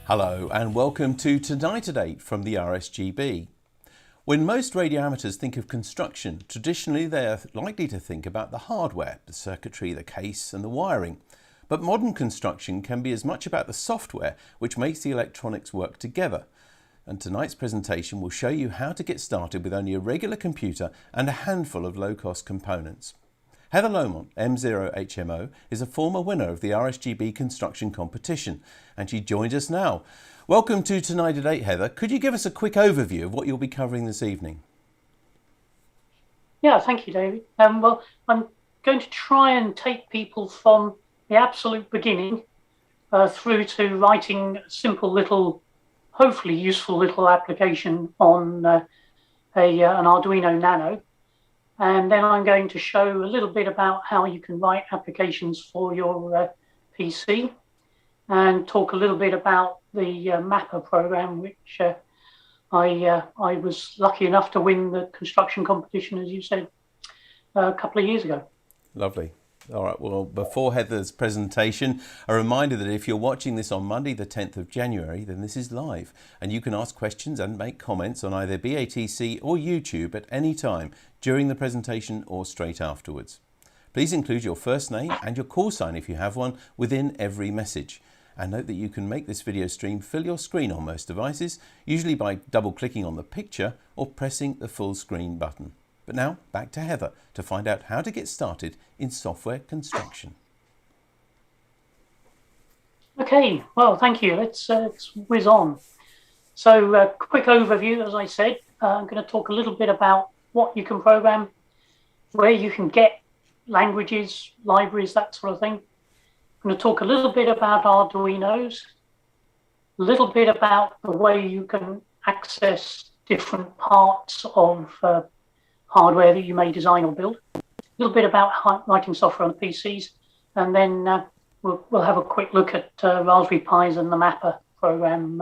Hello and welcome to Tonight at 8 from the RSGB. When most radio amateurs think of construction, traditionally they are likely to think about the hardware, the circuitry, the case and the wiring. But modern construction can be as much about the software which makes the electronics work together. And tonight's presentation will show you how to get started with only a regular computer and a handful of low-cost components. Heather Lomond, M0HMO, is a former winner of the RSGB construction competition, and she joins us now. Welcome to Tonight at 8, Heather. Could you give us a quick overview of what you'll be covering this evening? Yeah, thank you, David. Well, I'm going to try and take people from the absolute beginning through to writing a simple little, hopefully useful little application on an Arduino Nano. And then I'm going to show a little bit about how you can write applications for your PC and talk a little bit about the mapper program, which I was lucky enough to win the construction competition, as you said, a couple of years ago. Lovely. All right, well, before Heather's presentation, a reminder that if you're watching this on Monday, the 10th of January, then this is live, and you can ask questions and make comments on either BATC or YouTube at any time during the presentation or straight afterwards. Please include your first name and your call sign if you have one within every message. And note that you can make this video stream fill your screen on most devices, usually by double-clicking on the picture or pressing the full screen button. But now, back to Heather to find out how to get started in software construction. Okay, well, thank you. Let's whiz on. So, quick overview, as I said. I'm going to talk a little bit about what you can program, where you can get languages, libraries, that sort of thing. I'm going to talk a little bit about Arduinos, a little bit about the way you can access different parts of hardware that you may design or build, a little bit about writing software on the PCs, and then we'll have a quick look at Raspberry Pis and the mapper program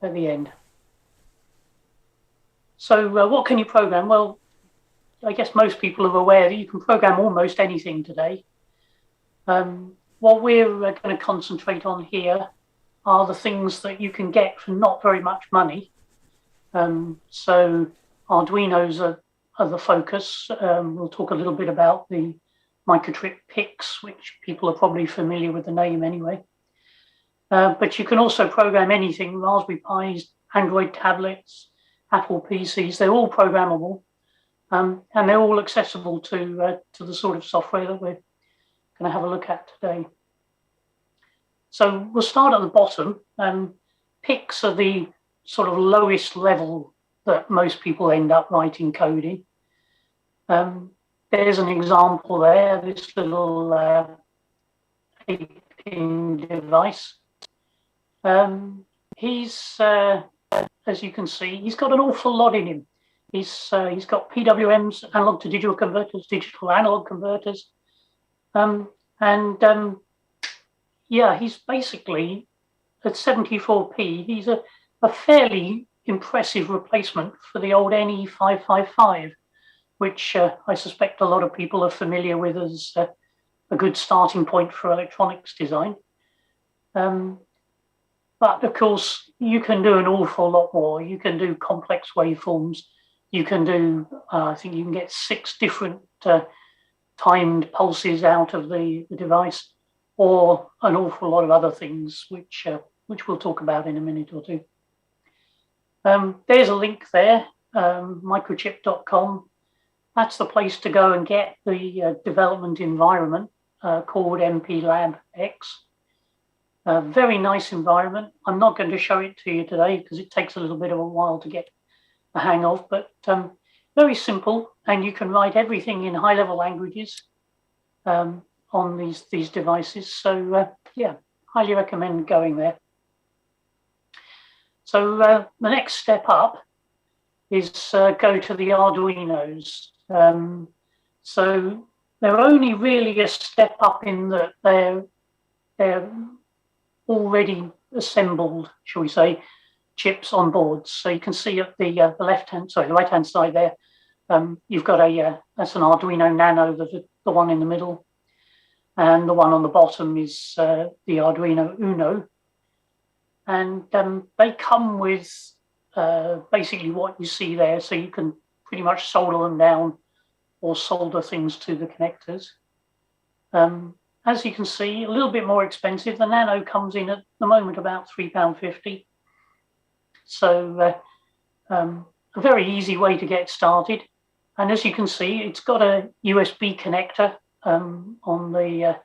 at the end. So what can you program? Well, I guess most people are aware that you can program almost anything today. What we're going to concentrate on here are the things that you can get for not very much money. So Arduinos are the focus. We'll talk a little bit about the microchip PICs, which people are probably familiar with the name anyway. But you can also program anything, Raspberry Pis, Android tablets, Apple PCs, they're all programmable, and they're all accessible to the sort of software that we're going to have a look at today. So we'll start at the bottom. PICs are the sort of lowest level that most people end up writing code in. There's an example there, this little 8-pin device. He's, as you can see, he's got an awful lot in him. He's got PWMs, analog to digital converters, digital analog converters. Yeah, he's basically at 74p, he's a fairly impressive replacement for the old NE555, which I suspect a lot of people are familiar with as a good starting point for electronics design. But of course, you can do an awful lot more. You can do complex waveforms. You can do, I think you can get 6 different timed pulses out of the device, or an awful lot of other things, which we'll talk about in a minute or two. There's a link there, microchip.com. That's the place to go and get the development environment called MPLab X. A very nice environment. I'm not going to show it to you today because it takes a little bit of a while to get the hang of, but very simple, and you can write everything in high-level languages on these devices. So yeah, highly recommend going there. So the next step up is go to the Arduinos. So they're only really a step up in that they're already assembled, shall we say, chips on boards. So you can see at the right-hand side there, you've got that's an Arduino Nano, the one in the middle, and the one on the bottom is the Arduino Uno. and they come with basically what you see there, so you can pretty much solder them down or solder things to the connectors. As you can see, a little bit more expensive. The Nano comes in at the moment about £3.50. So a very easy way to get started. And as you can see, it's got a USB connector on the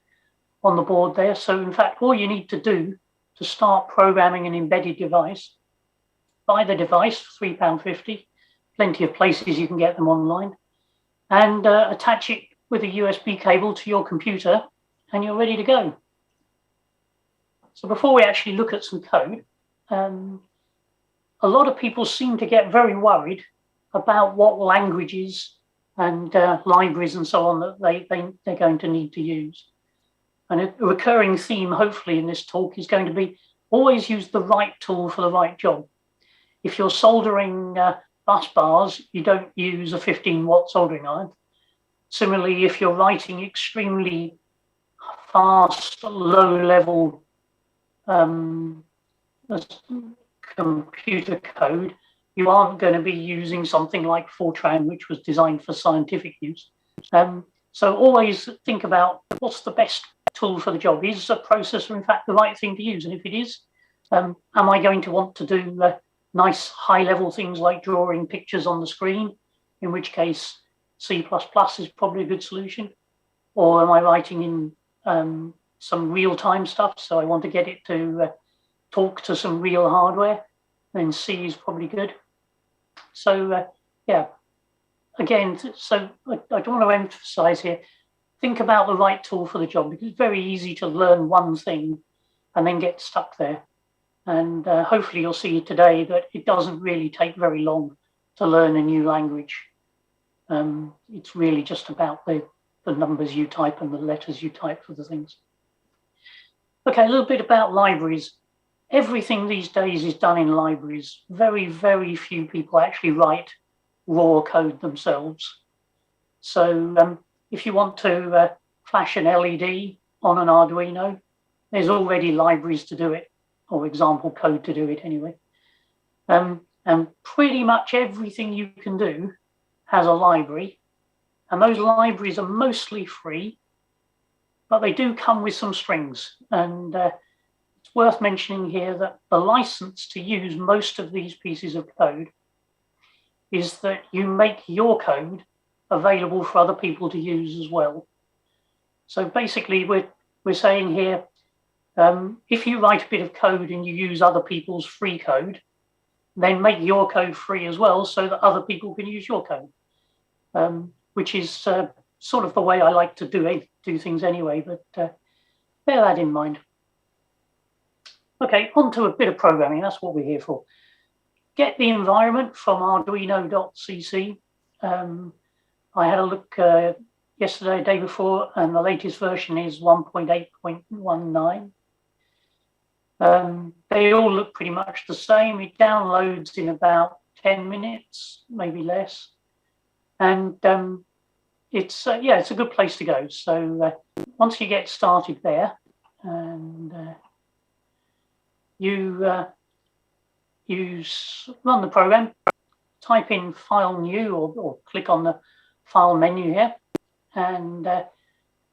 board there. So in fact, all you need to do to start programming an embedded device, buy the device for £3.50. Plenty of places you can get them online, and attach it with a USB cable to your computer, and you're ready to go. So before we actually look at some code, a lot of people seem to get very worried about what languages and libraries and so on that they're going to need to use. And a recurring theme, hopefully, in this talk is going to be always use the right tool for the right job. If you're soldering bus bars, you don't use a 15-watt soldering iron. Similarly, if you're writing extremely fast, low-level computer code, you aren't going to be using something like Fortran, which was designed for scientific use. So always think about what's the best tool for the job. Is a processor, in fact, the right thing to use? And if it is, am I going to want to do nice high-level things like drawing pictures on the screen, in which case C++ is probably a good solution? Or am I writing in some real-time stuff, so I want to get it to talk to some real hardware? Then C is probably good. So yeah, again, so I don't want to emphasize here, think about the right tool for the job, because it's very easy to learn one thing and then get stuck there. And hopefully you'll see today that it doesn't really take very long to learn a new language. It's really just about the numbers you type and the letters you type for the things. Okay, a little bit about libraries. Everything these days is done in libraries. Very, very few people actually write raw code themselves. So if you want to flash an LED on an Arduino, there's already libraries to do it, or example code to do it anyway. And pretty much everything you can do has a library, and those libraries are mostly free, but they do come with some strings. And it's worth mentioning here that the license to use most of these pieces of code is that you make your code available for other people to use as well. So basically, we're saying here, if you write a bit of code and you use other people's free code, then make your code free as well, so that other people can use your code, which is sort of the way I like to do things anyway, but bear that in mind. Okay, on to a bit of programming. That's what we're here for. Get the environment from Arduino.cc. I had a look yesterday, day before, and the latest version is 1.8.19. They all look pretty much the same. It downloads in about 10 minutes, maybe less. And it's a good place to go. So once you get started there, and you run the program, type in File New, or click on the File menu here, and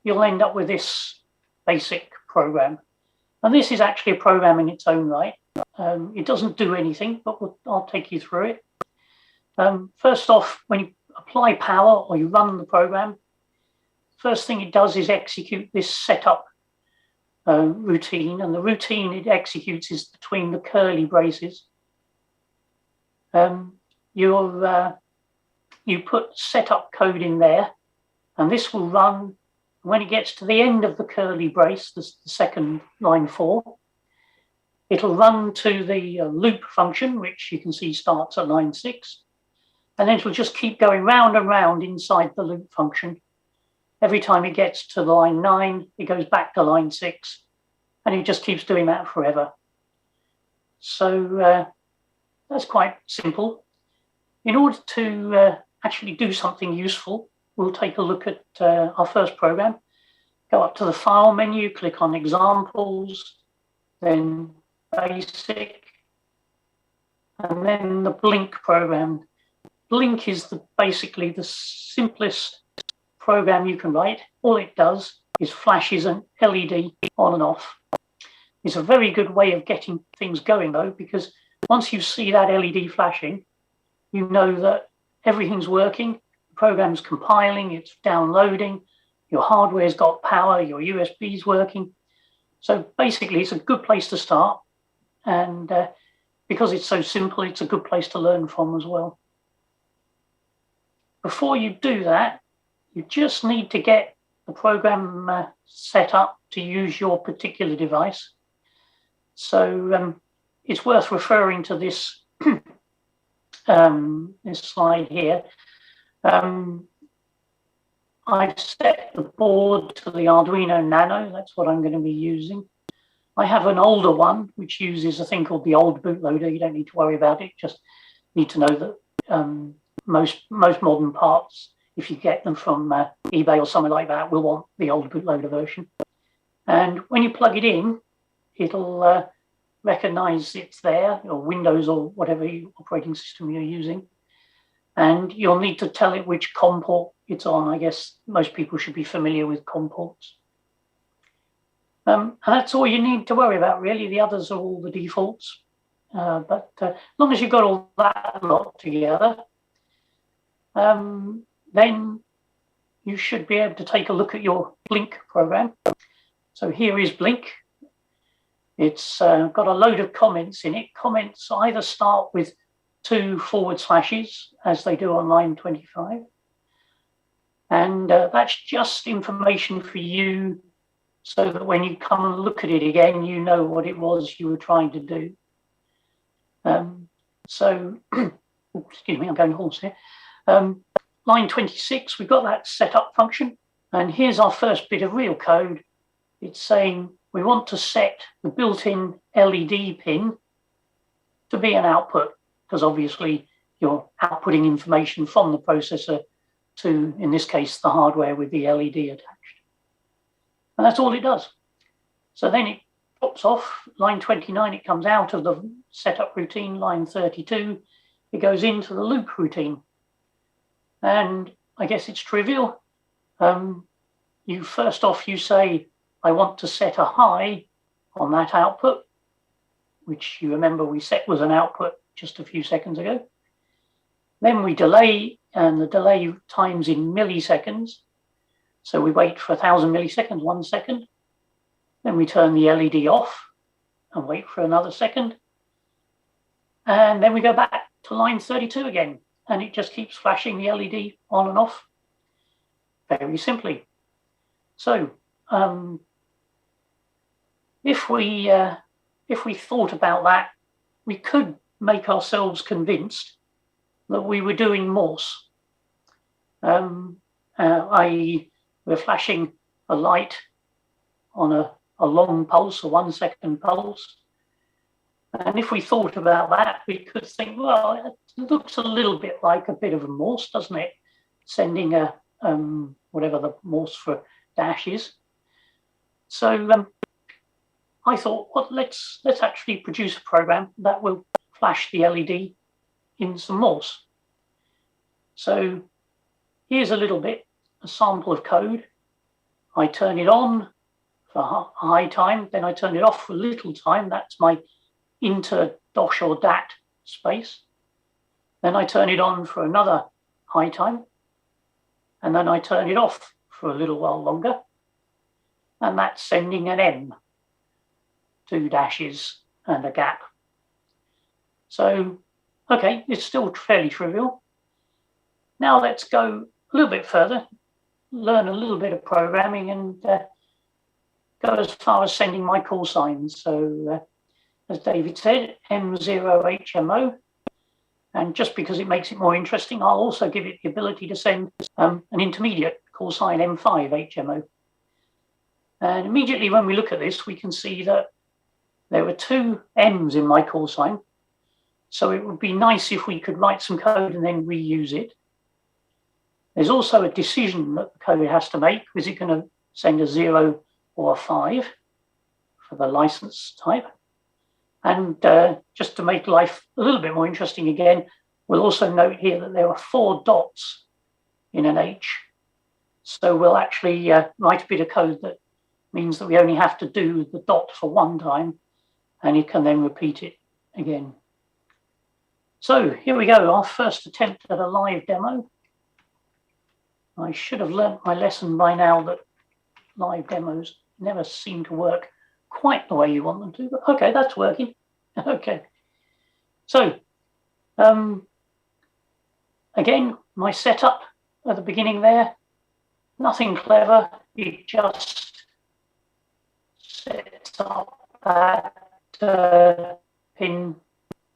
you'll end up with this basic program. And this is actually a program in its own right. It doesn't do anything, but I'll take you through it. First off, when you apply power or you run the program, first thing it does is execute this setup routine, and the routine it executes is between the curly braces. You put setup code in there, and this will run. When it gets to the end of the curly brace, the second line 4, it'll run to the loop function, which you can see starts at line 6, and then it'll just keep going round and round inside the loop function. Every time it gets to line 9, it goes back to line 6, and it just keeps doing that forever. So that's quite simple. In order to actually do something useful, we'll take a look at our first program. Go up to the File menu, click on Examples, then basic. And then the blink program. Blink is basically the simplest program you can write. All it does is flashes an LED on and off. It's a very good way of getting things going though, because once you see that LED flashing, you know that everything's working, the program's compiling, it's downloading, your hardware's got power, your USB's working. So basically it's a good place to start. And because it's so simple, it's a good place to learn from as well. Before you do that, you just need to get the program set up to use your particular device. So it's worth referring to this this slide here. I've set the board to the Arduino Nano. That's what I'm going to be using. I have an older one which uses a thing called the old bootloader. You don't need to worry about it. Just need to know that most modern parts, if you get them from eBay or something like that, will want the old bootloader version. And when you plug it in, it'll recognize it's there, or Windows or whatever operating system you're using. And you'll need to tell it which COM port it's on. I guess most people should be familiar with COM ports. And that's all you need to worry about, really. The others are all the defaults. But as long as you've got all that lot together, then you should be able to take a look at your Blink program. So here is Blink. It's got a load of comments in it. Comments either start with 2 /, as they do on line 25. And that's just information for you, so that when you come and look at it again, you know what it was you were trying to do. Excuse me, I'm going hoarse here. Line 26, we've got that setup function. And here's our first bit of real code. It's saying we want to set the built-in LED pin to be an output, because obviously you're outputting information from the processor to, in this case, the hardware with the LED attached. And that's all it does. So then it drops off. Line 29, it comes out of the setup routine. Line 32, it goes into the loop routine. And I guess it's trivial. You say, I want to set a high on that output, which you remember we set was an output just a few seconds ago. Then we delay, and the delay time's in milliseconds. So we wait for 1,000 milliseconds, 1 second. Then we turn the LED off and wait for another second. And then we go back to line 32 again, and it just keeps flashing the LED on and off very simply. So if we thought about that, we could make ourselves convinced that we were doing Morse, i.e. we're flashing a light on a long pulse, a 1 second pulse. And if we thought about that, we could think, well, it looks a little bit like a bit of a Morse, doesn't it? Sending a, whatever the Morse for dash is. So I thought, well, let's actually produce a program that will flash the LED in some Morse. So here's a sample of code. I turn it on for high time, then I turn it off for little time. That's my inter dosh or dat space. Then I turn it on for another high time, and then I turn it off for a little while longer. And that's sending an M, 2 dashes and a gap. So, okay, it's still fairly trivial. Now let's go a little bit further, learn a little bit of programming, and go as far as sending my call signs. So, as David said, M0HMO. And just because it makes it more interesting, I'll also give it the ability to send an intermediate call sign M5HMO. And immediately when we look at this, we can see that there were 2 M's in my call sign. So it would be nice if we could write some code and then reuse it. There's also a decision that the code has to make. Is it going to send a 0 or a 5 for the license type? And just to make life a little bit more interesting again, we'll also note here that there are 4 dots in an H. So we'll actually write a bit of code that means that we only have to do the dot for one time, and it can then repeat it again. So here we go, our first attempt at a live demo. I should have learnt my lesson by now that live demos never seem to work quite the way you want them to, but okay, that's working. Okay. So, again, my setup at the beginning there, nothing clever, it just sets up that pin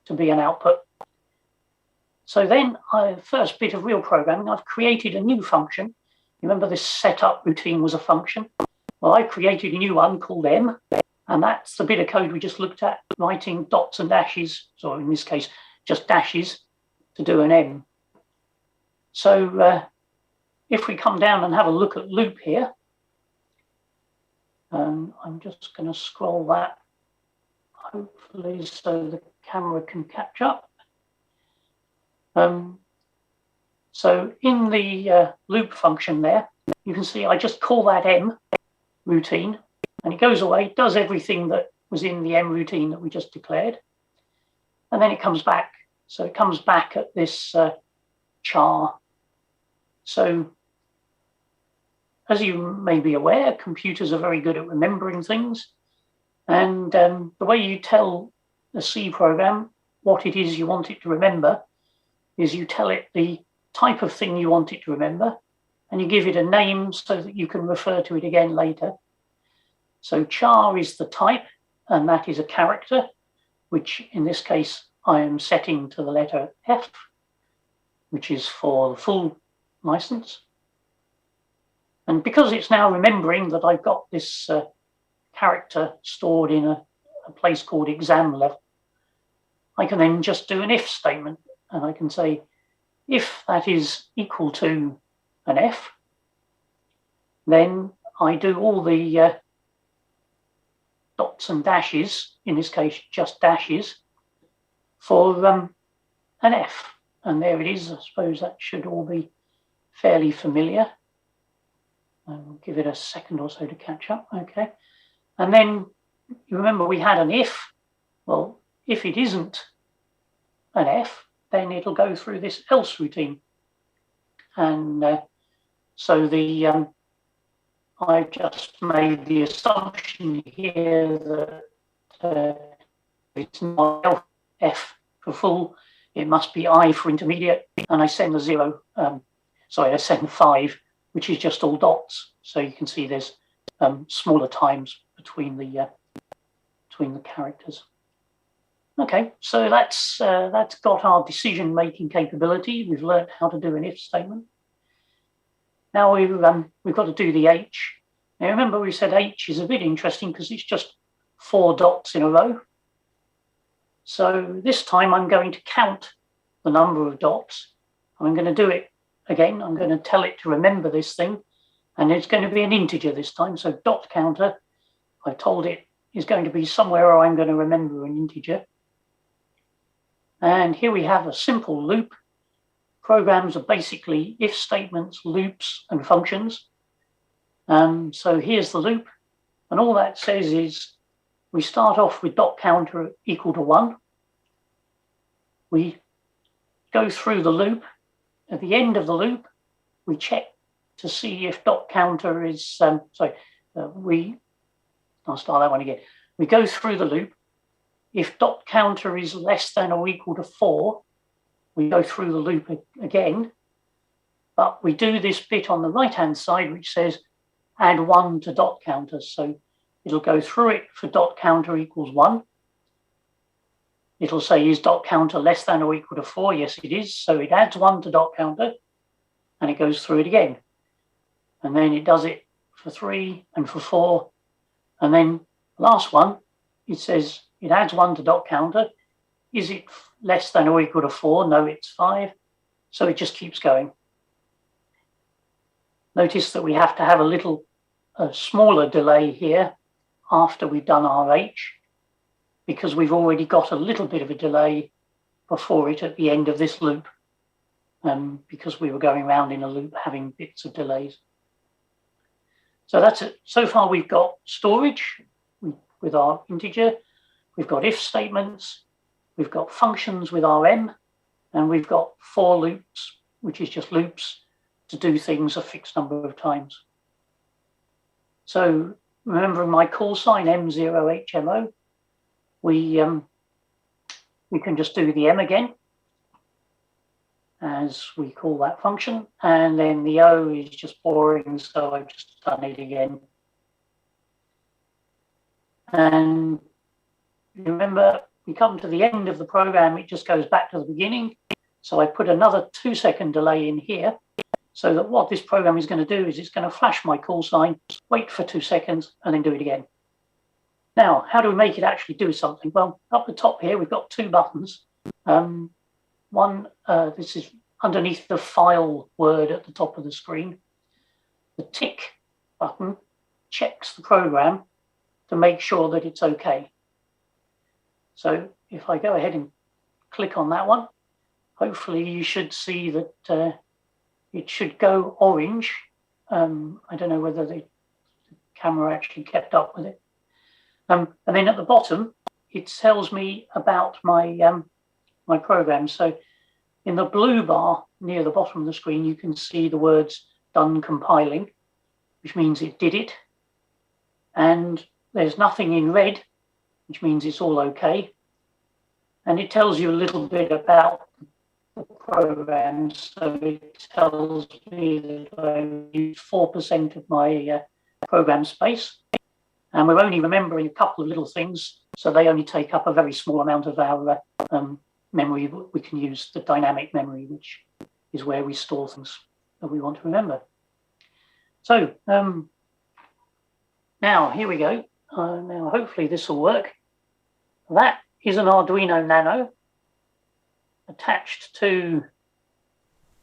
to be an output. So then, first bit of real programming, I've created a new function. Remember this setup routine was a function? Well, I created a new one called M, and that's the bit of code we just looked at, writing dots and dashes, so in this case, just dashes to do an M. So if we come down and have a look at loop here, I'm just going to scroll that, hopefully, so the camera can catch up. So in the loop function there, you can see I just call that M routine, and it goes away, does everything that was in the M routine that we just declared, and then it comes back. So it comes back at this char. So as you may be aware, computers are very good at remembering things, and the way you tell the C program what it is you want it to remember is you tell it the type of thing you want it to remember, and you give it a name so that you can refer to it again later. So char is the type, and that is a character, which in this case I am setting to the letter F, which is for the full license. And because it's now remembering that I've got this character stored in a place called exam level, I can then just do an if statement, and I can say, if that is equal to an F, then I do all the dots and dashes, in this case just dashes, for an F. And there it is. I suppose that should all be fairly familiar. I'll give it a second or so to catch up. Okay. And then you remember we had an if. Well, if it isn't an F, then it'll go through this else routine. And so the I've just made the assumption here that it's not F for full, it must be I for intermediate, and I send the 0, I send 5, which is just all dots. So you can see there's smaller times between the characters. Okay, so that's got our decision-making capability. We've learned how to do an if statement. Now we've got to do the H. Now remember we said H is a bit interesting because it's just 4 dots in a row. So this time I'm going to count the number of dots. I'm going to do it again. I'm going to tell it to remember this thing, and it's going to be an integer this time. So dot counter, I told it, is going to be somewhere where I'm going to remember an integer. And here we have a simple loop. Programs are basically if statements, loops, and functions. So here's the loop, and all that says is we start off with dot counter equal to 1. We go through the loop. At the end of the loop, we check to see if dot counter is, I'll start that one again. We go through the loop. If dot counter is less than or equal to 4, we go through the loop again, but we do this bit on the right-hand side, which says add 1 to dot counter. So it'll go through it for dot counter equals 1. It'll say, is dot counter less than or equal to 4? Yes, it is. So it adds 1 to dot counter, and it goes through it again. And then it does it for 3 and for 4. And then last one, it says it adds 1 to dot counter. Is it less than or equal to 4? No, it's 5. So it just keeps going. Notice that we have to have a smaller delay here after we've done our H, because we've already got a little bit of a delay before it at the end of this loop, because we were going around in a loop having bits of delays. So that's it. So far we've got storage with our integer, we've got if statements, we've got functions with rm, and we've got for loops, which is just loops to do things a fixed number of times. So remembering my call sign M0HMO, we can just do the M again as we call that function, and then the O is just boring, so I've just done it again. And remember, we come to the end of the program, it just goes back to the beginning. So I put another 2-second delay in here, so that what this program is going to do is it's going to flash my call sign, wait for 2 seconds, and then do it again. Now, how do we make it actually do something? Well, up the top here, we've got 2 buttons. One, this is underneath the file word at the top of the screen. The tick button checks the program to make sure that it's okay. So if I go ahead and click on that one, hopefully you should see that it should go orange. I don't know whether the camera actually kept up with it. And then at the bottom, it tells me about my my program. So in the blue bar near the bottom of the screen, you can see the words done compiling, which means it did it. And there's nothing in red, which means it's all okay. And it tells you a little bit about the program. So it tells me that I used 4% of my program space. And we're only remembering a couple of little things, so they only take up a very small amount of our memory. We can use the dynamic memory, which is where we store things that we want to remember. So now here we go. Now hopefully this will work. That is an Arduino Nano attached to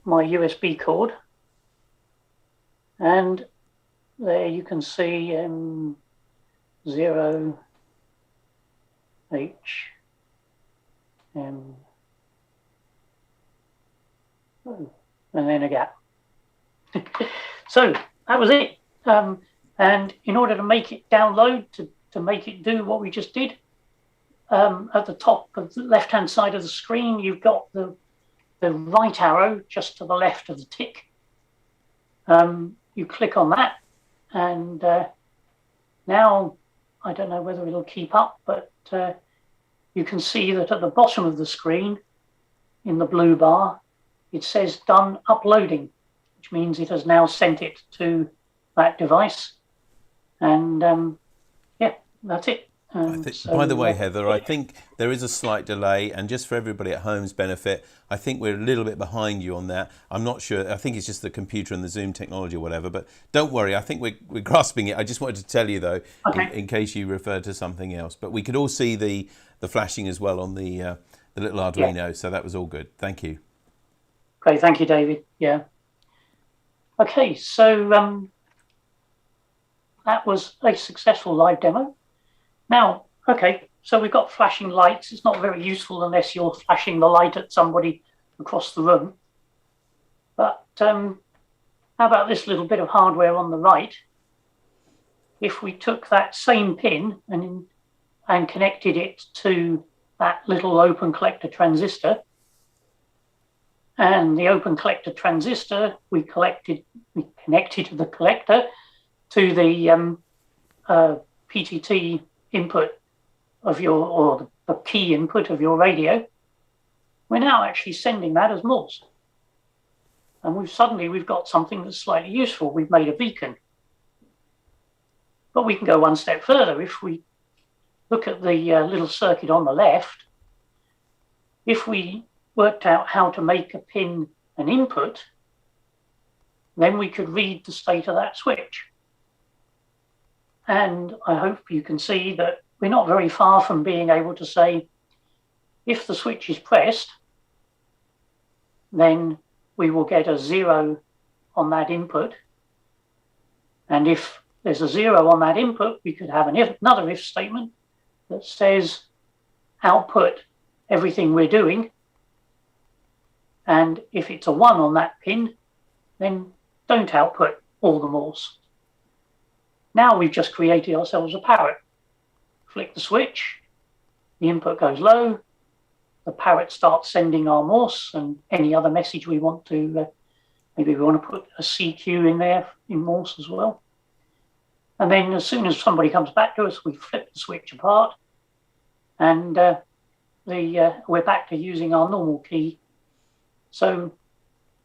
my USB cord, and there you can see M0HMO, and then a gap. So that was it. And in order to make it download, to make it do what we just did, at the top of the left-hand side of the screen, you've got the right arrow just to the left of the tick. You click on that, and now I don't know whether it'll keep up, but you can see that at the bottom of the screen, in the blue bar, it says done uploading, which means it has now sent it to that device. And yeah, that's it. By the way, Heather, I think there is a slight delay, and just for everybody at home's benefit, I think we're a little bit behind you on that. I'm not sure. I think it's just the computer and the Zoom technology or whatever, but don't worry. I think we're grasping it. I just wanted to tell you, though, okay, in case you referred to something else. But we could all see the flashing as well on the little Arduino, yeah. So that was all good. Thank you. Great. Thank you, David. Yeah. Okay, so that was a successful live demo. Now, okay, so we've got flashing lights. It's not very useful unless you're flashing the light at somebody across the room. But how about this little bit of hardware on the right? If we took that same pin and connected it to that little open collector transistor, and the open collector transistor, we connected the collector to the PTT input of your, or the key input of your radio, we're now actually sending that as Morse. And we've got something that's slightly useful. We've made a beacon. But we can go one step further. If we look at the little circuit on the left, if we worked out how to make a pin an input, then we could read the state of that switch. And I hope you can see that we're not very far from being able to say, if the switch is pressed, then we will get a 0 on that input. And if there's a 0 on that input, we could have another if statement that says, output everything we're doing. And if it's a 1 on that pin, then don't output all the Morse. Now we've just created ourselves a parrot. Flick the switch, the input goes low, the parrot starts sending our Morse and any other message we want to, maybe we want to put a CQ in there in Morse as well. And then as soon as somebody comes back to us, we flip the switch apart and we're back to using our normal key. So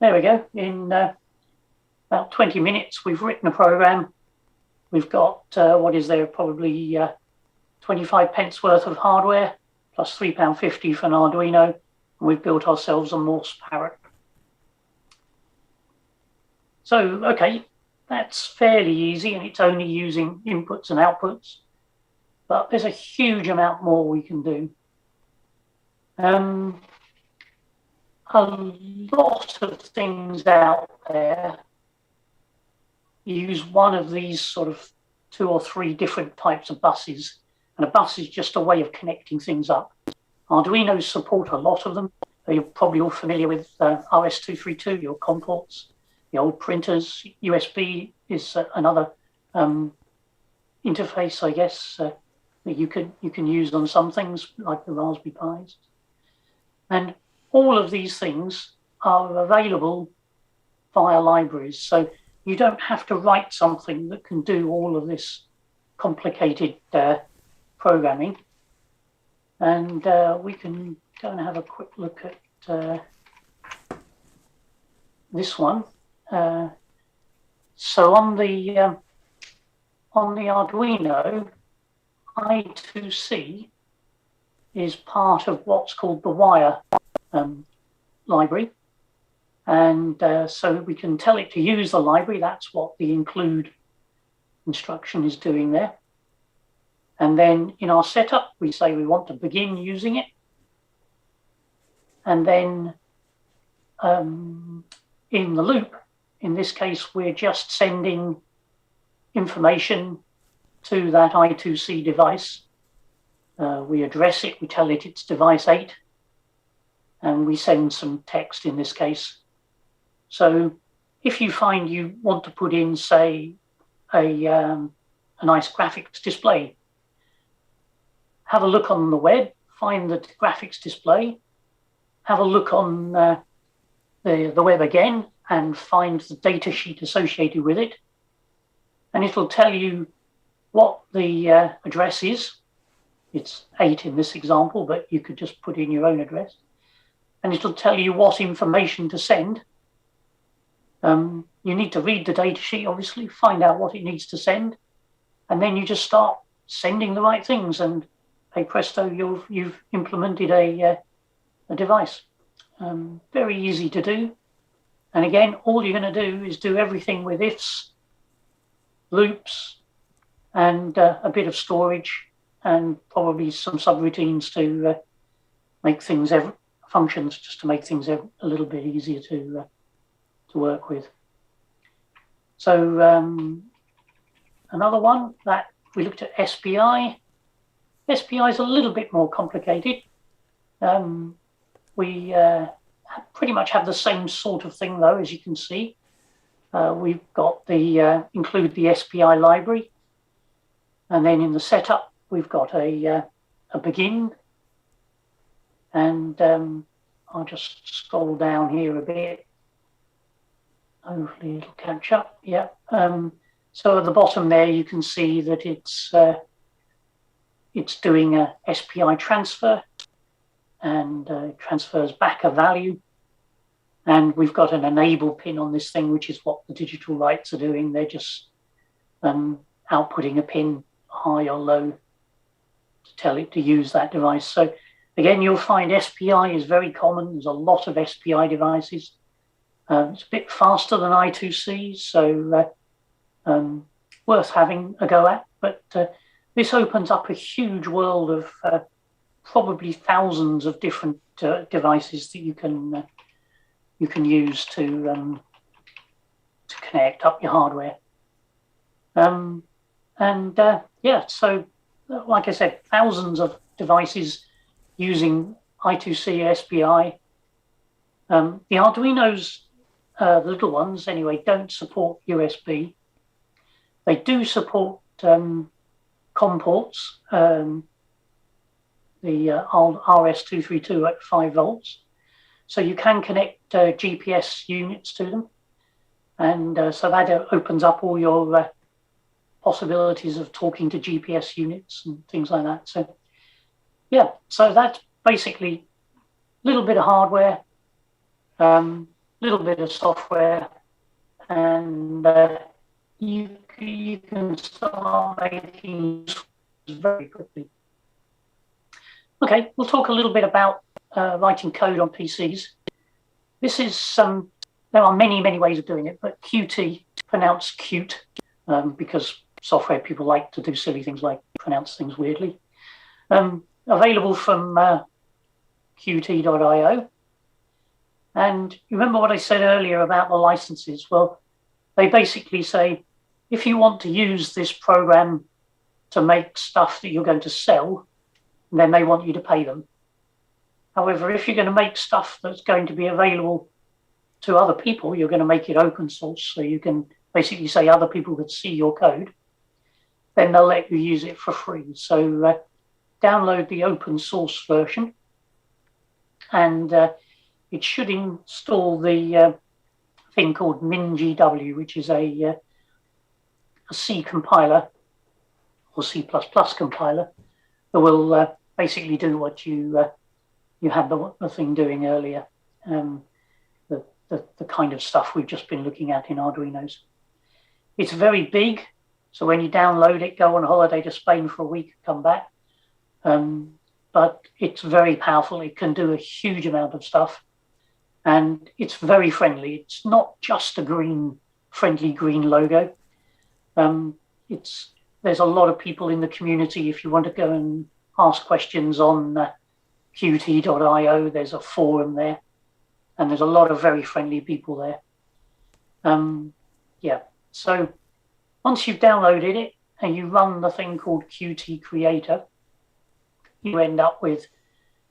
there we go. In about 20 minutes, we've written a program. We've got, what is there, probably 25 pence worth of hardware, plus £3.50 for an Arduino, and we've built ourselves a Morse parrot. So, okay, that's fairly easy, and it's only using inputs and outputs, but there's a huge amount more we can do. A lot of things out there use one of these sort of 2 or 3 different types of buses. And a bus is just a way of connecting things up. Arduinos support a lot of them. You're probably all familiar with RS232, your COM ports, the old printers. USB is another interface, I guess, that you can use on some things like the Raspberry Pis. And all of these things are available via libraries. So you don't have to write something that can do all of this complicated programming. And we can go and have a quick look at this one. So on the Arduino, I2C is part of what's called the wire library. And so we can tell it to use the library. That's what the include instruction is doing there. And then in our setup, we say we want to begin using it. And then in the loop, in this case, we're just sending information to that I2C device. We address it, we tell it it's device 8, and we send some text in this case. So if you find you want to put in, say, a nice graphics display, have a look on the web, find the graphics display, have a look on the web again and find the data sheet associated with it. And it'll tell you what the address is. It's 8 in this example, but you could just put in your own address. And it'll tell you what information to send. You need to read the data sheet, obviously, find out what it needs to send. And then you just start sending the right things. And hey presto, you've implemented a device. Very easy to do. And again, all you're going to do is do everything with ifs, loops, and a bit of storage, and probably some subroutines to make things, functions, just to make things a little bit easier to work with. So another one that we looked at SPI. SPI is a little bit more complicated. We pretty much have the same sort of thing though, as you can see. We've got the include the SPI library, and then in the setup we've got a begin, and I'll just scroll down here a bit. Hopefully it'll catch up. Yeah. So at the bottom there you can see that it's doing a SPI transfer, and transfers back a value. And we've got an enable pin on this thing, which is what the digital lights are doing. They're just outputting a pin high or low to tell it to use that device. So again, you'll find SPI is very common. There's a lot of SPI devices. It's a bit faster than I2C, so worth having a go at. But this opens up a huge world of probably thousands of different devices that you can use to connect up your hardware. Yeah, so like I said, thousands of devices using I2C SPI. The Arduinos, the little ones anyway, don't support USB. They do support COM ports, the RS232 at 5 volts. So you can connect GPS units to them. And so that opens up all your possibilities of talking to GPS units and things like that. So yeah, so that's basically a little bit of hardware, little bit of software, and you can start making very quickly. Okay, we'll talk a little bit about writing code on PCs. This is there are many ways of doing it, but Qt, pronounced cute, because software people like to do silly things like pronounce things weirdly. Available from qt.io. And you remember what I said earlier about the licenses? Well, they basically say, if you want to use this program to make stuff that you're going to sell, then they want you to pay them. However, if you're going to make stuff that's going to be available to other people, you're going to make it open source, so you can basically say other people could see your code, then they'll let you use it for free. So download the open source version, and it should install the thing called MinGW, which is a C compiler or C++ compiler that will basically do what you had the thing doing earlier, the kind of stuff we've just been looking at in Arduinos. It's very big, so when you download it, go on holiday to Spain for a week, come back. But it's very powerful. It can do a huge amount of stuff, and it's very friendly. It's not just a friendly green logo. There's a lot of people in the community. If you want to go and ask questions on qt.io, there's a forum there, and there's a lot of very friendly people there. Yeah, so once you've downloaded it and you run the thing called Qt Creator, you end up with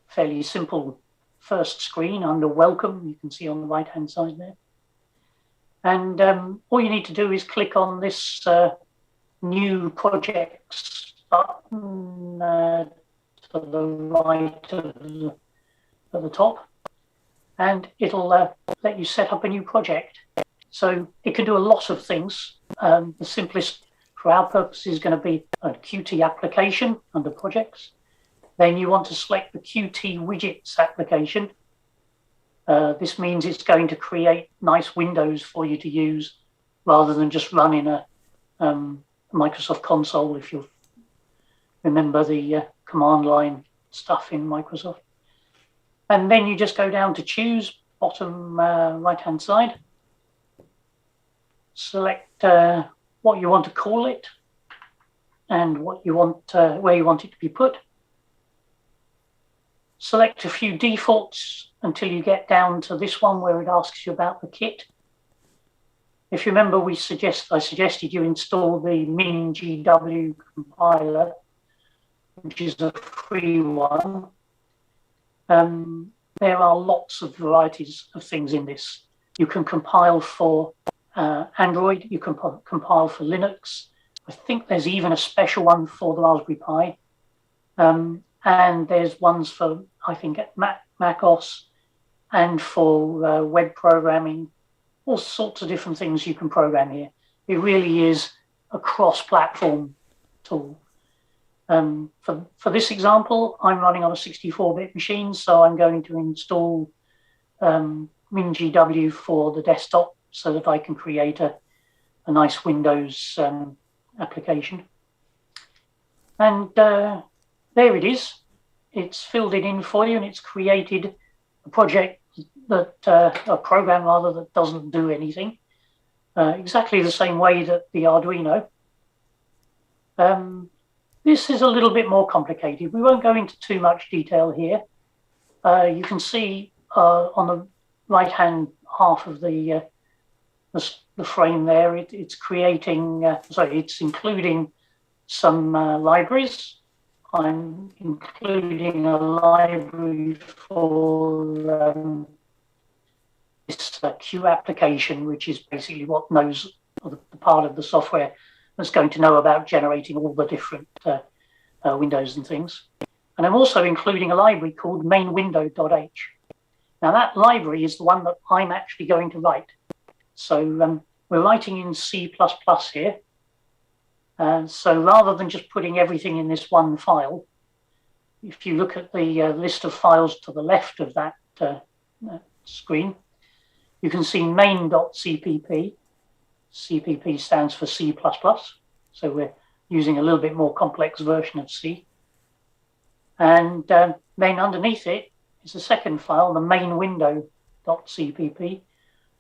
a fairly simple first screen under Welcome. You can see on the right-hand side there. And all you need to do is click on this New Projects button to the right at the top, and it'll let you set up a new project. So it can do a lot of things. The simplest for our purpose is going to be a Qt application under projects. Then you want to select the Qt widgets application. This means it's going to create nice windows for you to use rather than just run in a Microsoft console, if you remember the command line stuff in Microsoft. And then you just go down to choose, bottom right-hand side. Select what you want to call it and what you want, where you want it to be put. Select a few defaults until you get down to this one where it asks you about the kit. If you remember, I suggested you install the MinGW compiler, which is a free one. There are lots of varieties of things in this. You can compile for Android, you can compile for Linux. I think there's even a special one for the Raspberry Pi. And there's ones for, I think, Mac OS and for web programming. All sorts of different things you can program here. It really is a cross-platform tool. For this example, I'm running on a 64-bit machine, so I'm going to install MinGW for the desktop so that I can create a nice Windows application. And there it is. It's filled it in for you, and it's created a project a program rather, that doesn't do anything. Exactly the same way that the Arduino. This is a little bit more complicated. We won't go into too much detail here. You can see on the right-hand half of the frame there, it's creating, it's including some libraries I'm including a library for this Q application, which is basically what knows the part of the software that's going to know about generating all the different windows and things. And I'm also including a library called mainwindow.h. Now that library is the one that I'm actually going to write. So we're writing in C++ here. So rather than just putting everything in this one file, if you look at the list of files to the left of that screen, you can see main.cpp. CPP stands for C++. So we're using a little bit more complex version of C. And then underneath it is the second file, the main window.cpp,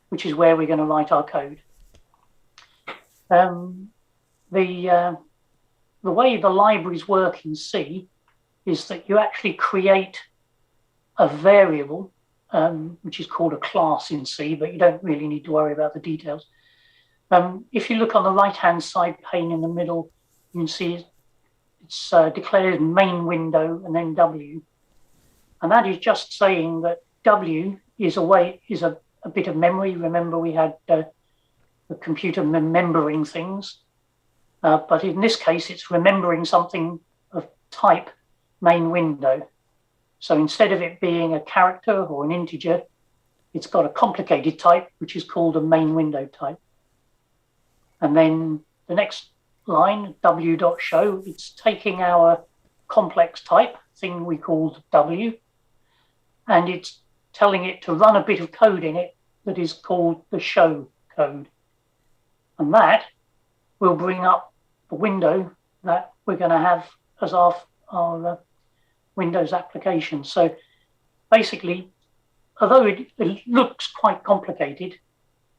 which is where we're going to write our code. The way the libraries work in C is that you actually create a variable, which is called a class in C, but you don't really need to worry about the details. If you look on the right-hand side pane in the middle, you can see it's declared main window and then W. And that is just saying that W is a bit of memory. Remember, we had the computer remembering things. But in this case, it's remembering something of type main window. So instead of it being a character or an integer, it's got a complicated type, which is called a main window type. And then the next line, w.show, it's taking our complex type, thing we called W, and it's telling it to run a bit of code in it that is called the show code. And that will bring up the window that we're going to have as our Windows application. So basically, although it looks quite complicated,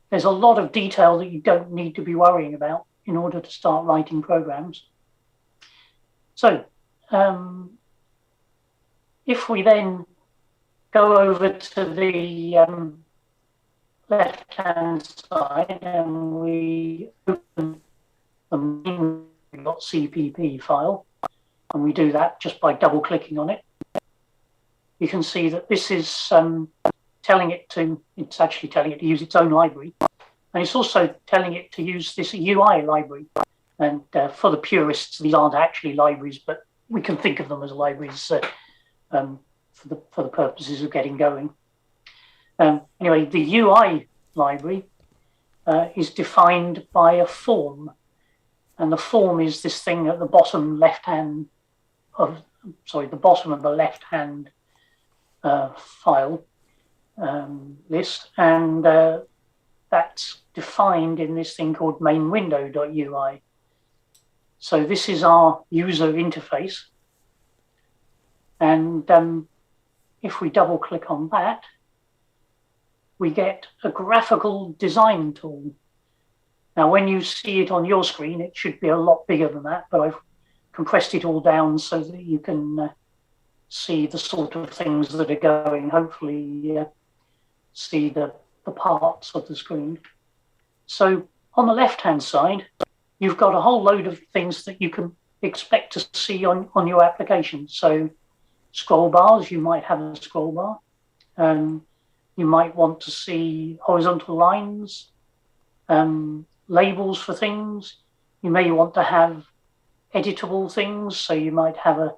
there's a lot of detail that you don't need to be worrying about in order to start writing programs. So if we then go over to the left-hand side and we open the main.cpp file, and we do that just by double-clicking on it, you can see that this is it's actually telling it to use its own library. And it's also telling it to use this UI library. And for the purists, these aren't actually libraries, but we can think of them as libraries for the purposes of getting going. Anyway, the UI library is defined by a form. And the form is this thing at the bottom left-hand of, the bottom of the left-hand file list. And that's defined in this thing called mainwindow.ui. So this is our user interface. And if we double click on that, we get a graphical design tool. Now, when you see it on your screen, it should be a lot bigger than that, but I've compressed it all down so that you can see the sort of things that are going, hopefully see the parts of the screen. So on the left-hand side, you've got a whole load of things that you can expect to see on your application. So scroll bars, you might have a scroll bar. You might want to see horizontal lines, labels for things. You may want to have editable things. So you might have a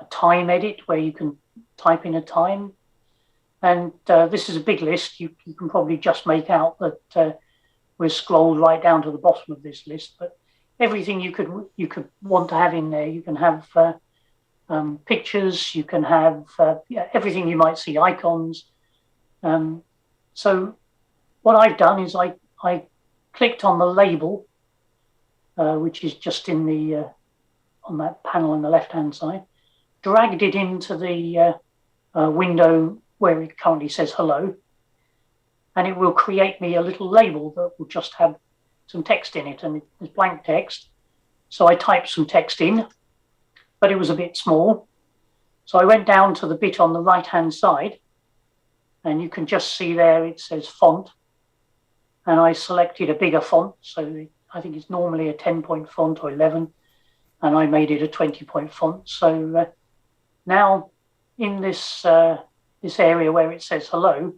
time edit where you can type in a time. And this is a big list. You can probably just make out that we're scrolled right down to the bottom of this list. But everything you could want to have in there, you can have pictures, you can have everything you might see, icons. So what I've done is I clicked on the label, which is just in the on that panel on the left-hand side, dragged it into the window where it currently says hello, and it will create me a little label that will just have some text in it, and it's blank text. So I typed some text in, but it was a bit small. So I went down to the bit on the right-hand side, and you can just see there it says font, and I selected a bigger font. So I think it's normally a 10-point font or 11. and I made it a 20-point font. So now in this this area where it says hello,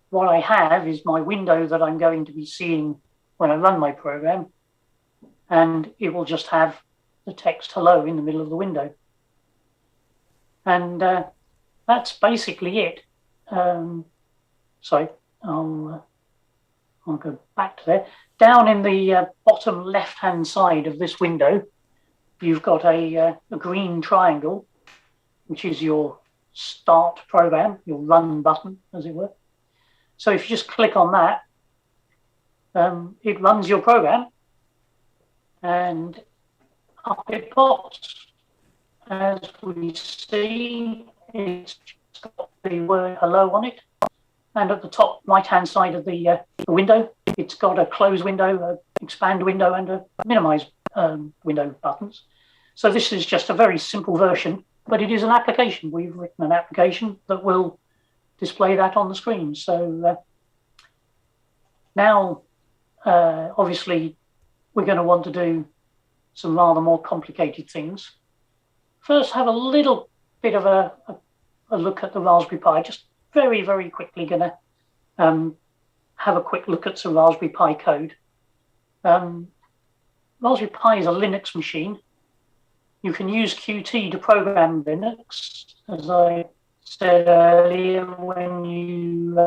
what I have is my window that I'm going to be seeing when I run my program, and it will just have the text hello in the middle of the window. And that's basically it. Sorry, I'll go back to there. Down in the bottom left-hand side of this window, you've got a green triangle, which is your start program, your run button, as it were. So if you just click on that, it runs your program, and up it pops. As we see, it's just got the word hello on it. And at the top right-hand side of the window, it's got a close window, a expand window, and a minimize window buttons. So this is just a very simple version, but it is an application. We've written an application that will display that on the screen. So now, obviously, we're going to want to do some rather more complicated things. First, have a little bit of a look at the Raspberry Pi. Just very, very quickly going to have a quick look at some Raspberry Pi code. Raspberry Pi is a Linux machine. You can use Qt to program Linux. As I said earlier, when you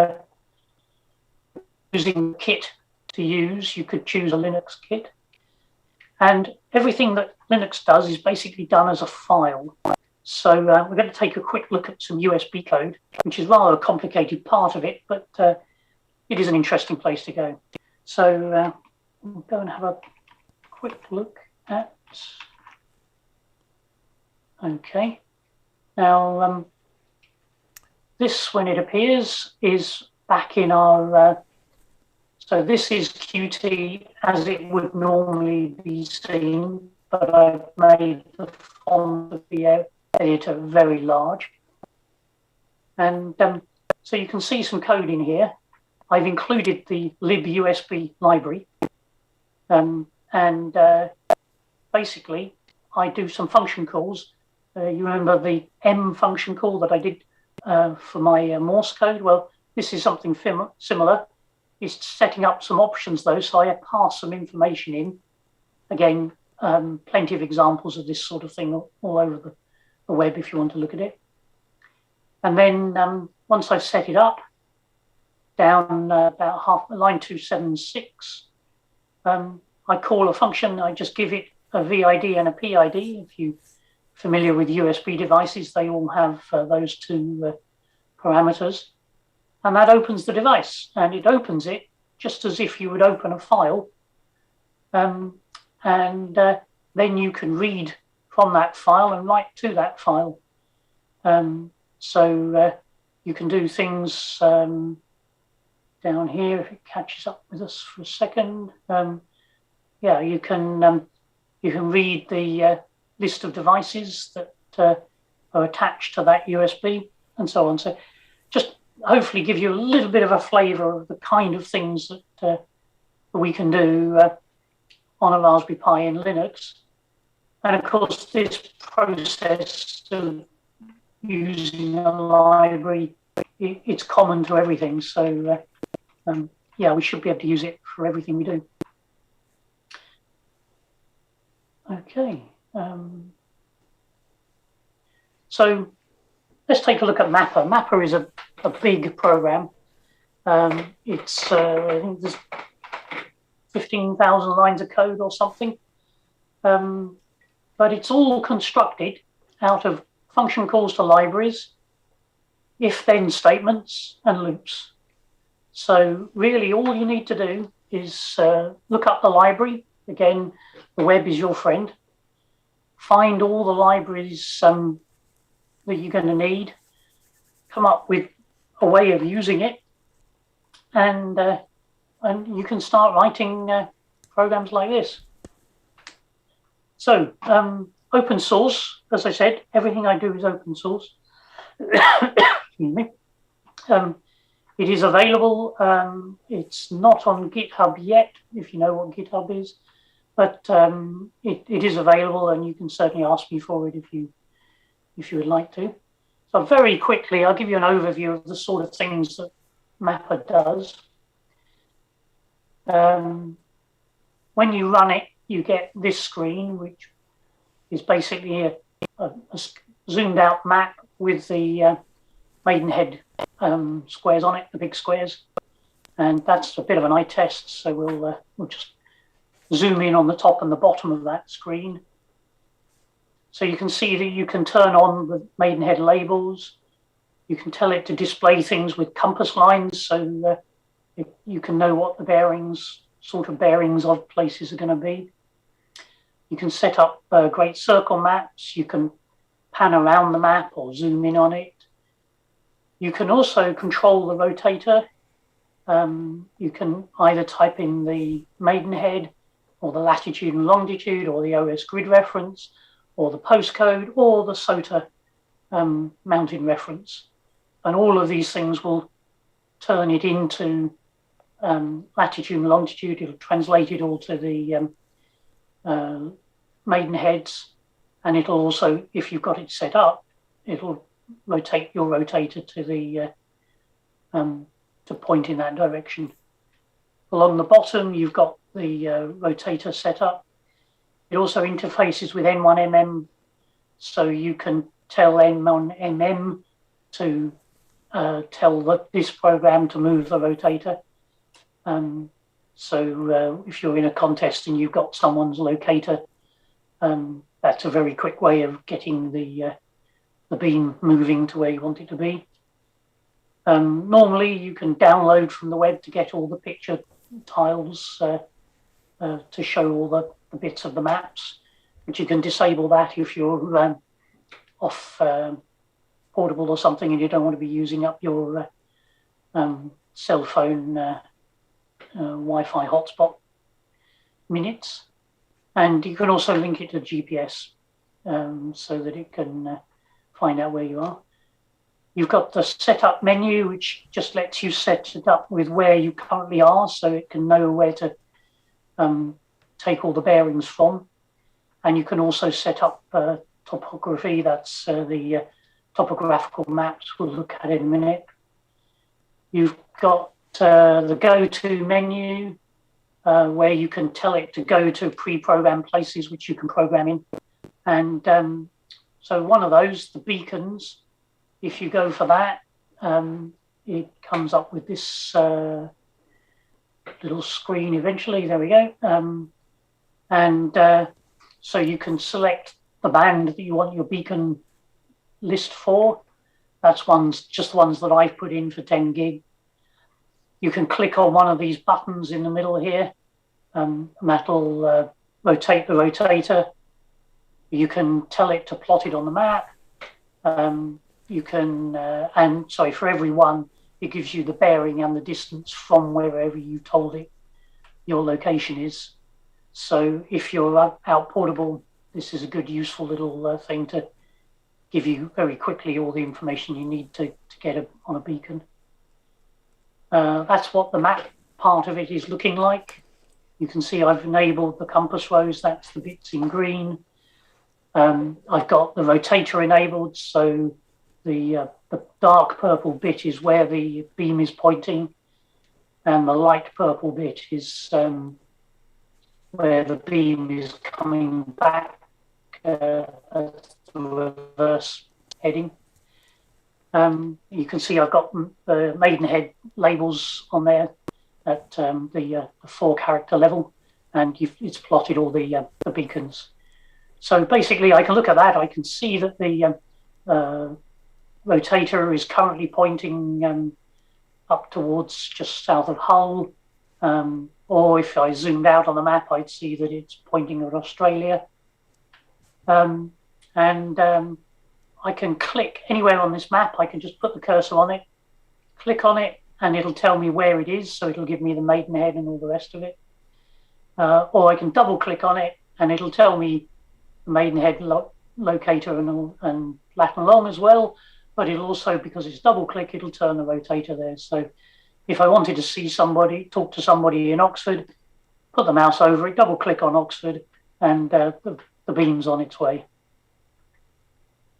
using kit to use, you could choose a Linux kit. And everything that Linux does is basically done as a file. So we're going to take a quick look at some USB code, which is rather a complicated part of it, but it is an interesting place to go. So we'll go and have a quick look at... Okay. Now, this, when it appears, is back in our... so this is Qt as it would normally be seen, but I've made the font of the editor very large. And so you can see some code in here. I've included the libUSB library. And basically, I do some function calls. You remember the M function call that I did for my Morse code? Well, this is something similar. It's setting up some options, though, so I pass some information in. Again, plenty of examples of this sort of thing all over the web if you want to look at it. And then once I've set it up, down about line 276, I call a function. I just give it a VID and a PID. If you're familiar with USB devices, they all have those two parameters. And that opens the device, and it opens it just as if you would open a file. And then you can read from that file and write to that file. So you can do things down here, if it catches up with us for a second. Yeah, you can read the list of devices that are attached to that USB and so on. So just hopefully give you a little bit of a flavor of the kind of things that we can do on a Raspberry Pi in Linux. And of course, this process of using a library, it's common to everything. So yeah, we should be able to use it for everything we do. Okay. So let's take a look at Mapper. Mapper is a big program. It's, I think there's 15,000 lines of code or something. But it's all constructed out of function calls to libraries, if-then statements, and loops. So really all you need to do is look up the library. Again, the web is your friend. Find all the libraries that you're going to need. Come up with a way of using it. And you can start writing programs like this. So open source, as I said, everything I do is open source. Excuse me. It is available. It's not on GitHub yet, if you know what GitHub is. but it is available, and you can certainly ask me for it if you would like to. So very quickly, I'll give you an overview of the sort of things that Mapper does. When you run it, you get this screen, which is basically a zoomed out map with the Maidenhead squares on it, the big squares. And that's a bit of an eye test, so we'll just zoom in on the top and the bottom of that screen. So you can see that you can turn on the Maidenhead labels. You can tell it to display things with compass lines, so you can know what the sort of bearings of places are going to be. You can set up great circle maps. You can pan around the map or zoom in on it. You can also control the rotator. You can either type in the Maidenhead or the latitude and longitude or the OS grid reference or the postcode or the SOTA mountain reference. And all of these things will turn it into latitude and longitude. It'll translate it all to the Maidenheads, and it'll also, if you've got it set up, it'll rotate your rotator to the to point in that direction. Along the bottom, you've got the rotator set up. It also interfaces with N1MM, so you can tell N1MM to tell this program to move the rotator. So if you're in a contest and you've got someone's locator, that's a very quick way of getting the beam moving to where you want it to be. Normally, you can download from the web to get all the picture tiles to show all the bits of the maps, but you can disable that if you're off portable or something and you don't want to be using up your cell phone Wi-Fi hotspot minutes. And you can also link it to GPS so that it can find out where you are. You've got the setup menu, which just lets you set it up with where you currently are, so it can know where to take all the bearings from. And you can also set up topography. That's the topographical maps we'll look at in a minute. You've got the go-to menu, where you can tell it to go to pre-programmed places which you can program in. And so one of those, the beacons, if you go for that, it comes up with this little screen eventually. There we go. So you can select the band that you want your beacon list for. That's just the ones that I've put in for 10 gig. You can click on one of these buttons in the middle here, and that'll rotate the rotator. You can tell it to plot it on the map. You can, for every one, it gives you the bearing and the distance from wherever you told it your location is. So if you're out portable, this is a good, useful little thing to give you very quickly all the information you need to get on a beacon. That's what the map part of it is looking like. You can see I've enabled the compass rose. That's the bits in green. I've got the rotator enabled, so the dark purple bit is where the beam is pointing, and the light purple bit is where the beam is coming back as the reverse heading. You can see I've got the Maidenhead labels on there at the 4-character level, and it's plotted all the beacons. So basically, I can look at that. I can see that the rotator is currently pointing up towards just south of Hull. Or if I zoomed out on the map, I'd see that it's pointing at Australia. I can click anywhere on this map. I can just put the cursor on it, click on it, and it'll tell me where it is. So it'll give me the Maidenhead and all the rest of it. Or I can double click on it, and it'll tell me the Maidenhead locator and lat and long as well. But it'll also, because it's double click, it'll turn the rotator there. So if I wanted to see somebody, talk to somebody in Oxford, put the mouse over it, double click on Oxford, and the beam's on its way.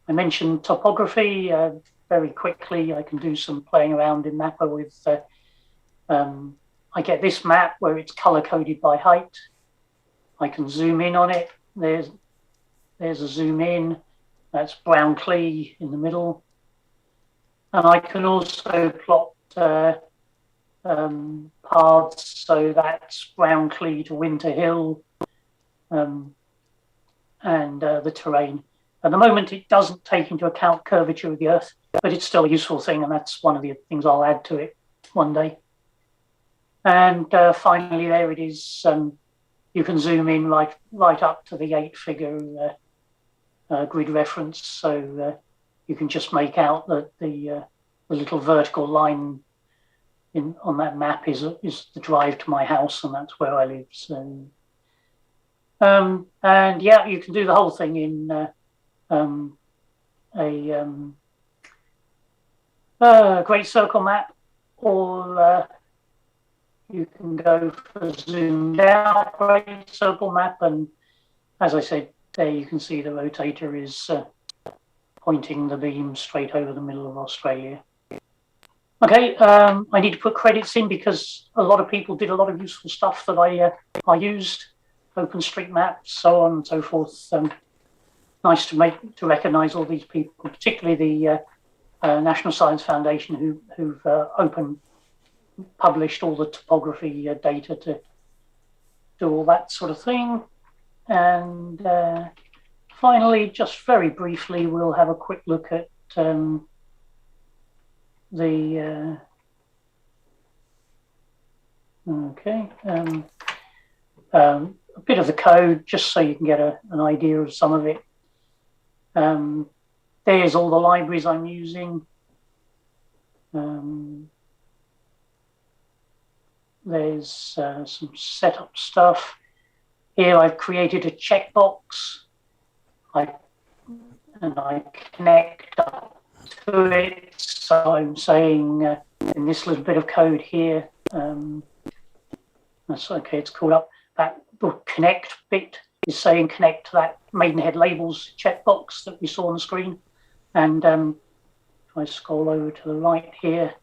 I mentioned topography. Very quickly, I can do some playing around in Mapper with, I get this map where it's color coded by height. I can zoom in on it. There's a zoom in. That's brown clay in the middle. And I can also plot paths, so that's brown clay to Winter Hill, and the terrain. At the moment, it doesn't take into account curvature of the Earth, but it's still a useful thing, and that's one of the things I'll add to it one day. And finally, there it is. You can zoom in right up to the 8-figure grid reference, so you can just make out that the little vertical line on that map is the drive to my house, and that's where I live. So, and yeah, you can do the whole thing in a great circle map, or you can go for zoomed out great circle map. And as I said, there you can see the rotator is pointing the beam straight over the middle of Australia. Okay, I need to put credits in because a lot of people did a lot of useful stuff that I used, OpenStreetMap, so on and so forth. Nice to recognise all these people, particularly the National Science Foundation, who've published all the topography data to do all that sort of thing. And finally, just very briefly, we'll have a quick look at a bit of the code, just so you can get an idea of some of it. There's all the libraries I'm using. There's some setup stuff. Here I've created a checkbox. I connect up to it. So I'm saying in this little bit of code here, that's okay, it's called up. That the connect bit is saying connect to that Maidenhead Labels checkbox that we saw on the screen. And if I scroll over to the right here,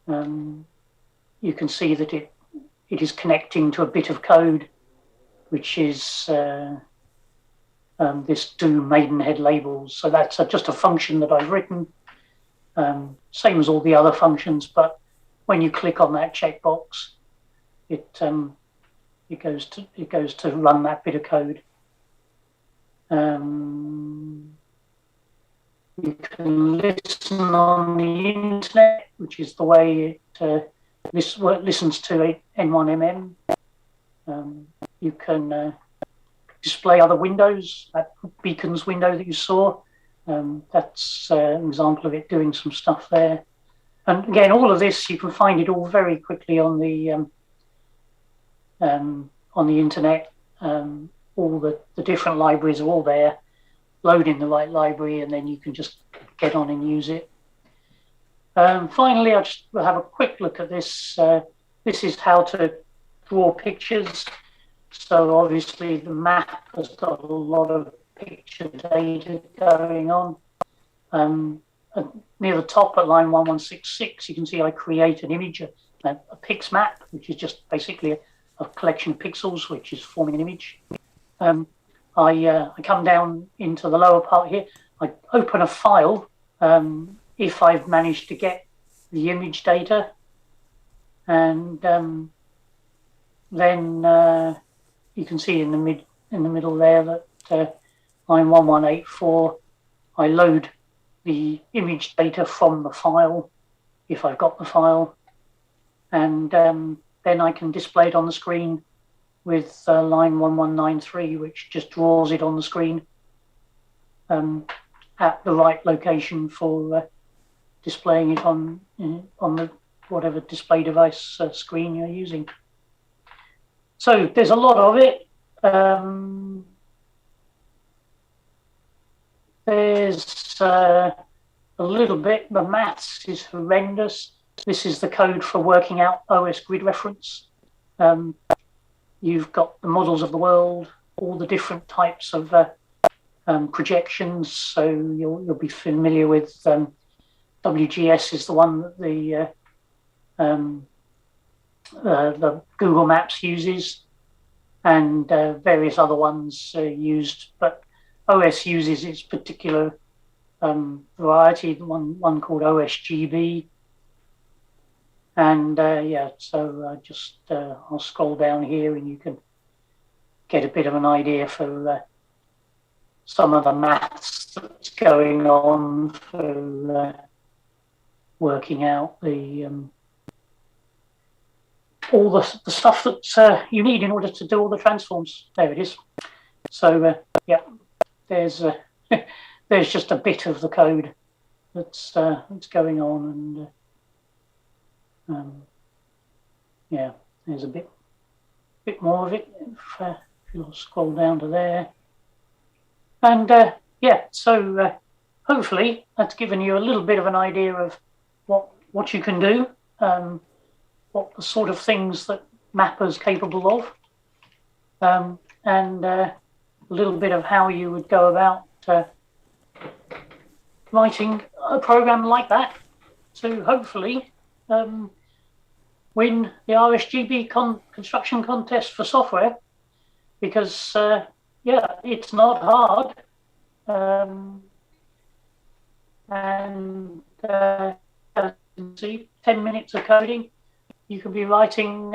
you can see that it is connecting to a bit of code, which is this do Maidenhead Labels. So that's just a function that I've written, same as all the other functions, but when you click on that checkbox, it goes to run that bit of code. You can listen on the internet, which is the way it listens to N1MM. You can display other windows, that beacons window that you saw. That's an example of it doing some stuff there. And again, all of this, you can find it all very quickly on the internet. All the different libraries are all there. Load in the right library, and then you can just get on and use it. Finally, we'll have a quick look at this. This is how to draw pictures. So obviously the map has got a lot of picture data going on. Near the top at line 1166, you can see I create an image, a pix map, which is just basically a collection of pixels, which is forming an image. I come down into the lower part here. I open a file if I've managed to get the image data, and then you can see in the middle there that line 1184, I load the image data from the file if I've got the file, and then I can display it on the screen with line 1193, which just draws it on the screen at the right location for displaying it on the whatever display device screen you're using. So there's a lot of it. There's a little bit. The maths is horrendous. This is the code for working out OS grid reference. you've got the models of the world, all the different types of projections. So you'll be familiar with WGS is the one that the Google Maps uses, and various other ones used. But OS uses its particular variety, one called RSGB. And so I'll scroll down here and you can get a bit of an idea for some of the maths that's going on for working out all the stuff that you need in order to do all the transforms. There it is. So there's there's just a bit of the code that's going on, and there's a bit more of it if you'll scroll down to there. And so hopefully that's given you a little bit of an idea of what you can do, what the sort of things that Mapper's capable of, and a little bit of how you would go about writing a program like that to hopefully win the RSGB construction contest for software, because it's not hard, and as you can see, 10 minutes of coding, you can be writing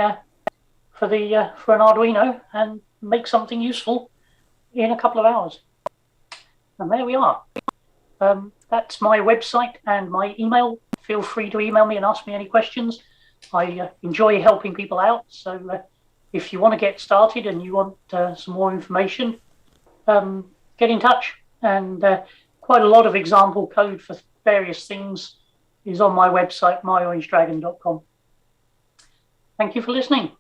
for an Arduino and make something useful in a couple of hours. And there we are. That's my website and my email. Feel free to email me and ask me any questions. I enjoy helping people out. So if you want to get started and you want some more information, get in touch. And quite a lot of example code for various things is on my website, myorangedragon.com. Thank you for listening.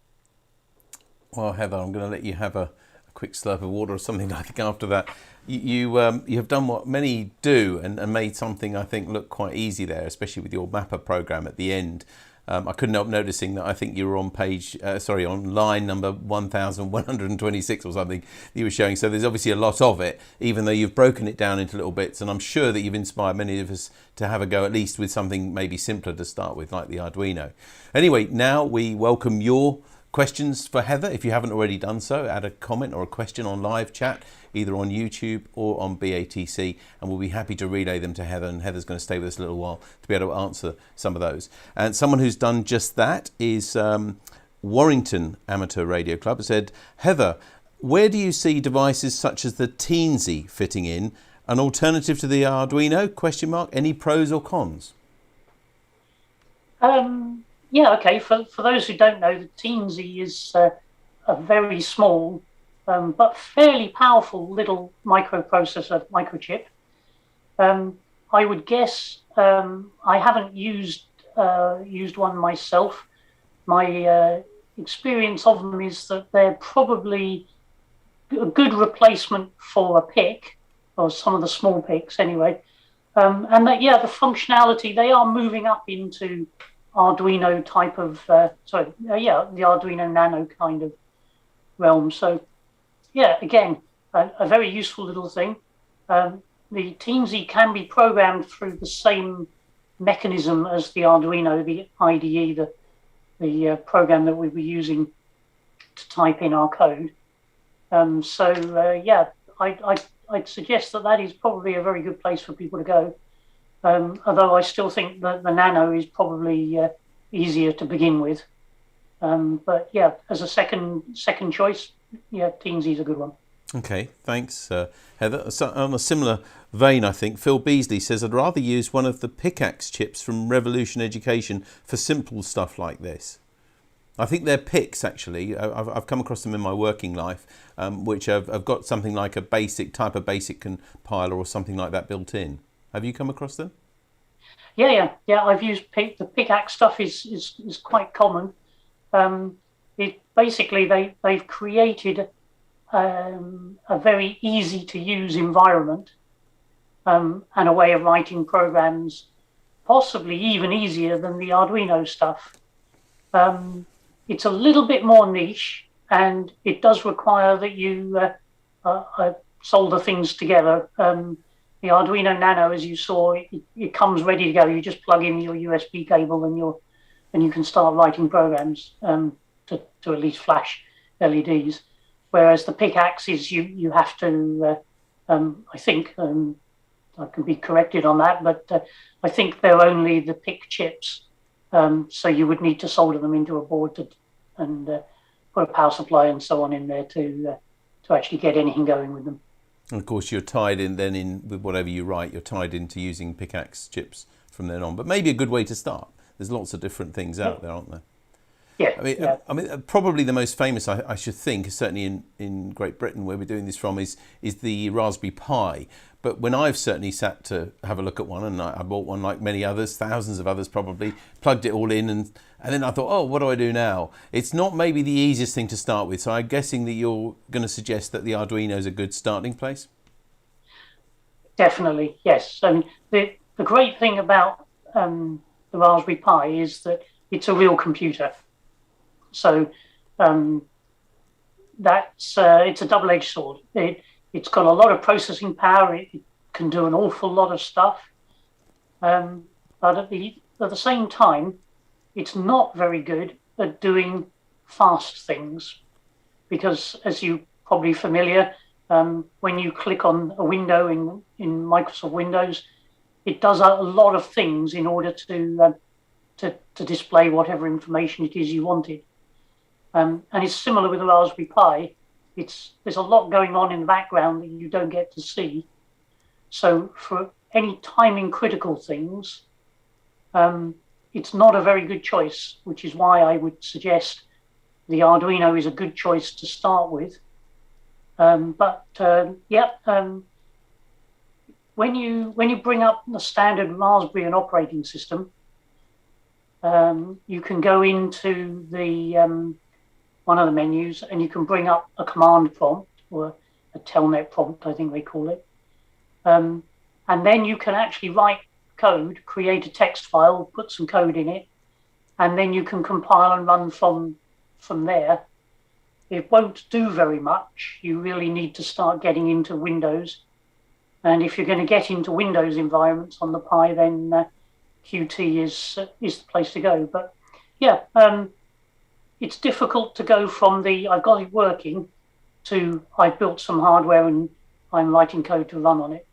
Well, Heather, I'm going to let you have a quick slurp of water or something, I think, after that. You have done what many do and made something, I think, look quite easy there, especially with your Mapper program at the end. I couldn't help noticing that I think you were on on line number 1126 or something you were showing. So there's obviously a lot of it, even though you've broken it down into little bits. And I'm sure that you've inspired many of us to have a go, at least with something maybe simpler to start with, like the Arduino. Anyway, now we welcome your questions for Heather. If you haven't already done so, add a comment or a question on live chat, either on YouTube or on BATC, and we'll be happy to relay them to Heather, and Heather's going to stay with us a little while to be able to answer some of those. And someone who's done just that is Warrington Amateur Radio Club. It said, Heather, where do you see devices such as the Teensy fitting in? An alternative to the Arduino? Any pros or cons? Okay. For those who don't know, the Teensy is a very small but fairly powerful little microprocessor, microchip. I would guess, I haven't used one myself. My experience of them is that they're probably a good replacement for a PIC, or some of the small PICs anyway. And that, the functionality, they are moving up into Arduino type of, the Arduino Nano kind of realm. So, again, a very useful little thing. The Teensy can be programmed through the same mechanism as the Arduino, the IDE, the program that we were using to type in our code. I'd suggest that is probably a very good place for people to go. Although I still think that the Nano is probably easier to begin with. As a second choice, Teensy is a good one. Okay, thanks, Heather. So, on a similar vein, I think, Phil Beasley says, I'd rather use one of the pickaxe chips from Revolution Education for simple stuff like this. I think they're PICs, actually. I've come across them in my working life, which have got something like a basic compiler or something like that built in. Have you come across them? Yeah. I've used the pickaxe stuff is quite common. They've created a very easy to use environment and a way of writing programs, possibly even easier than the Arduino stuff. It's a little bit more niche, and it does require that you solder things together. The Arduino Nano, as you saw, it comes ready to go. You just plug in your USB cable and you can start writing programs to at least flash LEDs. Whereas the pickaxes, you have to, I think, I can be corrected on that, but I think they're only the pick chips. So you would need to solder them into a board and put a power supply and so on in there to actually get anything going with them. And of course, you're tied in then with whatever you write, you're tied into using pickaxe chips from then on. But maybe a good way to start. There's lots of different things out there, aren't there? Yeah. I mean, probably the most famous, I should think, certainly in Great Britain, where we're doing this from, is the Raspberry Pi. But when I've certainly sat to have a look at one, and I bought one like many others, thousands of others probably, plugged it all in, and then I thought, oh, what do I do now? It's not maybe the easiest thing to start with. So I'm guessing that you're going to suggest that the Arduino is a good starting place? Definitely, yes. I mean, the great thing about the Raspberry Pi is that it's a real computer. So it's a double-edged sword. It's got a lot of processing power. It can do an awful lot of stuff. But at the same time, it's not very good at doing fast things. Because as you're probably familiar, when you click on a window in Microsoft Windows, it does a lot of things in order to display whatever information it is you wanted. And it's similar with the Raspberry Pi. There's a lot going on in the background that you don't get to see. So for any timing critical things, it's not a very good choice, which is why I would suggest the Arduino is a good choice to start with. When you bring up the standard Raspberry and operating system, you can go into the one of the menus, and you can bring up a command prompt or a telnet prompt, I think they call it. And then you can actually write code, create a text file, put some code in it, and then you can compile and run from there. It won't do very much. You really need to start getting into Windows. And if you're going to get into Windows environments on the Pi, then Qt is the place to go. But yeah, it's difficult to go from I've got it working to I've built some hardware and I'm writing code to run on it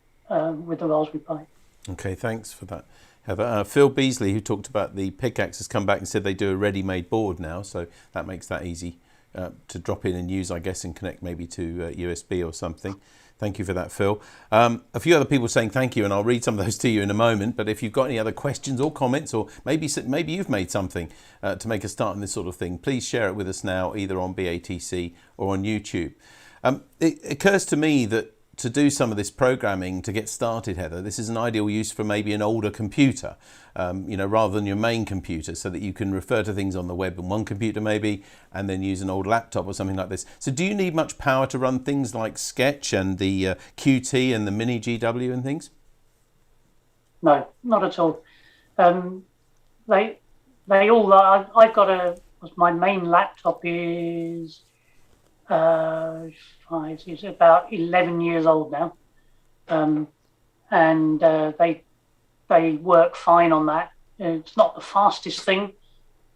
with the Raspberry Pi. Okay, thanks for that, Heather. Phil Beasley, who talked about the pickaxe, has come back and said they do a ready-made board now, so that makes that easy to drop in and use, I guess, and connect maybe to USB or something. Thank you for that, Phil. A few other people saying thank you, and I'll read some of those to you in a moment. But if you've got any other questions or comments, or maybe you've made something to make a start in this sort of thing, please share it with us now, either on BATC or on YouTube. It occurs to me that to do some of this programming to get started, Heather, this is an ideal use for maybe an older computer, rather than your main computer, so that you can refer to things on the web on one computer maybe, and then use an old laptop or something like this. So do you need much power to run things like Sketch and the Qt and the Mini GW and things? No, not at all. They all, I've got my main laptop is it's about 11 years old now, and they work fine on that. It's not the fastest thing,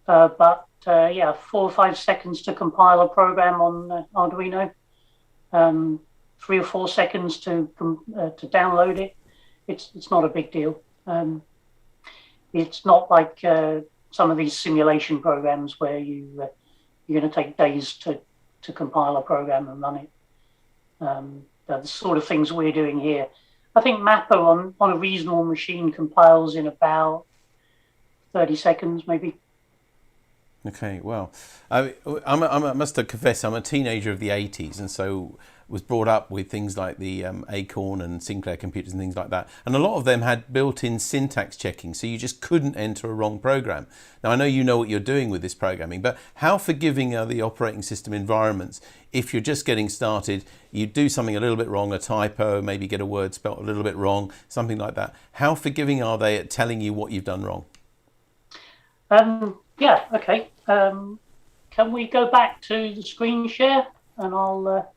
but 4 or 5 seconds to compile a program on Arduino, 3 or 4 seconds to download it. It's not a big deal. It's not like some of these simulation programs where you're going to take days to compile a program and run it. The sort of things we're doing here. I think Mapper on a reasonable machine compiles in about 30 seconds, maybe. Okay, well, I must confess, I'm a teenager of the 80s, and so was brought up with things like the Acorn and Sinclair computers and things like that. And a lot of them had built-in syntax checking, so you just couldn't enter a wrong program. Now, I know you know what you're doing with this programming, but how forgiving are the operating system environments if you're just getting started, you do something a little bit wrong, a typo, maybe get a word spelt a little bit wrong, something like that. How forgiving are they at telling you what you've done wrong? Yeah, okay. can we go back to the screen share and I'll...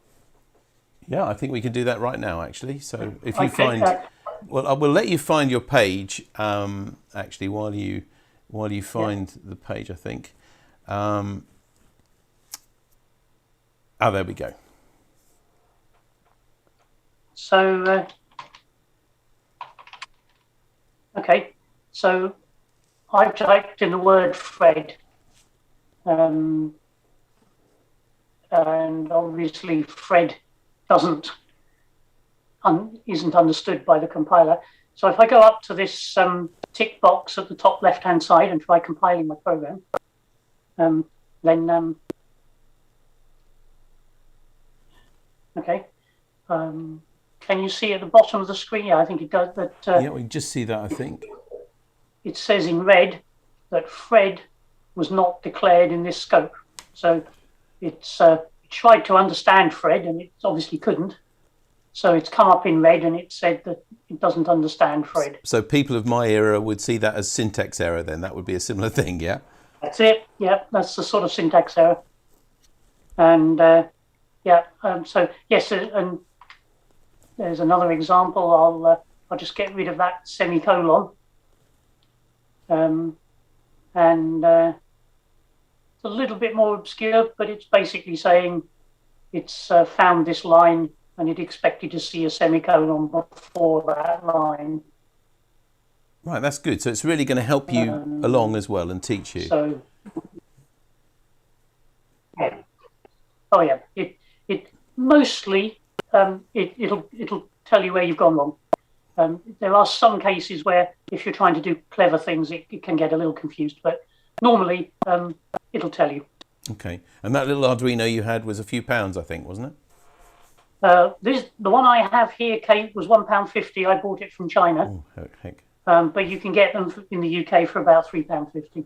Yeah, I think we can do that right now, actually. So if you okay, find... Well, I will let you find your page, actually, while you find the page, I think. There we go. So, okay, so I've typed in the word Fred, and obviously Fred isn't understood by the compiler. So if I go up to this tick box at the top left-hand side and try compiling my program, then okay. Can you see at the bottom of the screen? Yeah, I think it does. That yeah, we can just see that, I think. It says in red that Fred was not declared in this scope. So it's tried to understand Fred, and it obviously couldn't. So it's come up in red, and it said that it doesn't understand Fred. So people of my era would see that as syntax error then. That would be a similar thing, yeah? That's it. Yeah, that's the sort of syntax error. And so yes, and there's another example. I'll just get rid of that semicolon. And it's a little bit more obscure, but it's basically saying it's found this line and it expected to see a semicolon before that line. Right, that's good. So it's really going to help you along as well and teach you. So, yeah. Oh yeah, it mostly it'll tell you where you've gone wrong. There are some cases where if you're trying to do clever things, it can get a little confused, but normally it'll tell you. Okay, and that little Arduino you had was a few pounds, I think, wasn't it? The one I have here, Kate, was £1.50. I bought it from China. Oh, heck. But you can get them in the UK for about £3.50.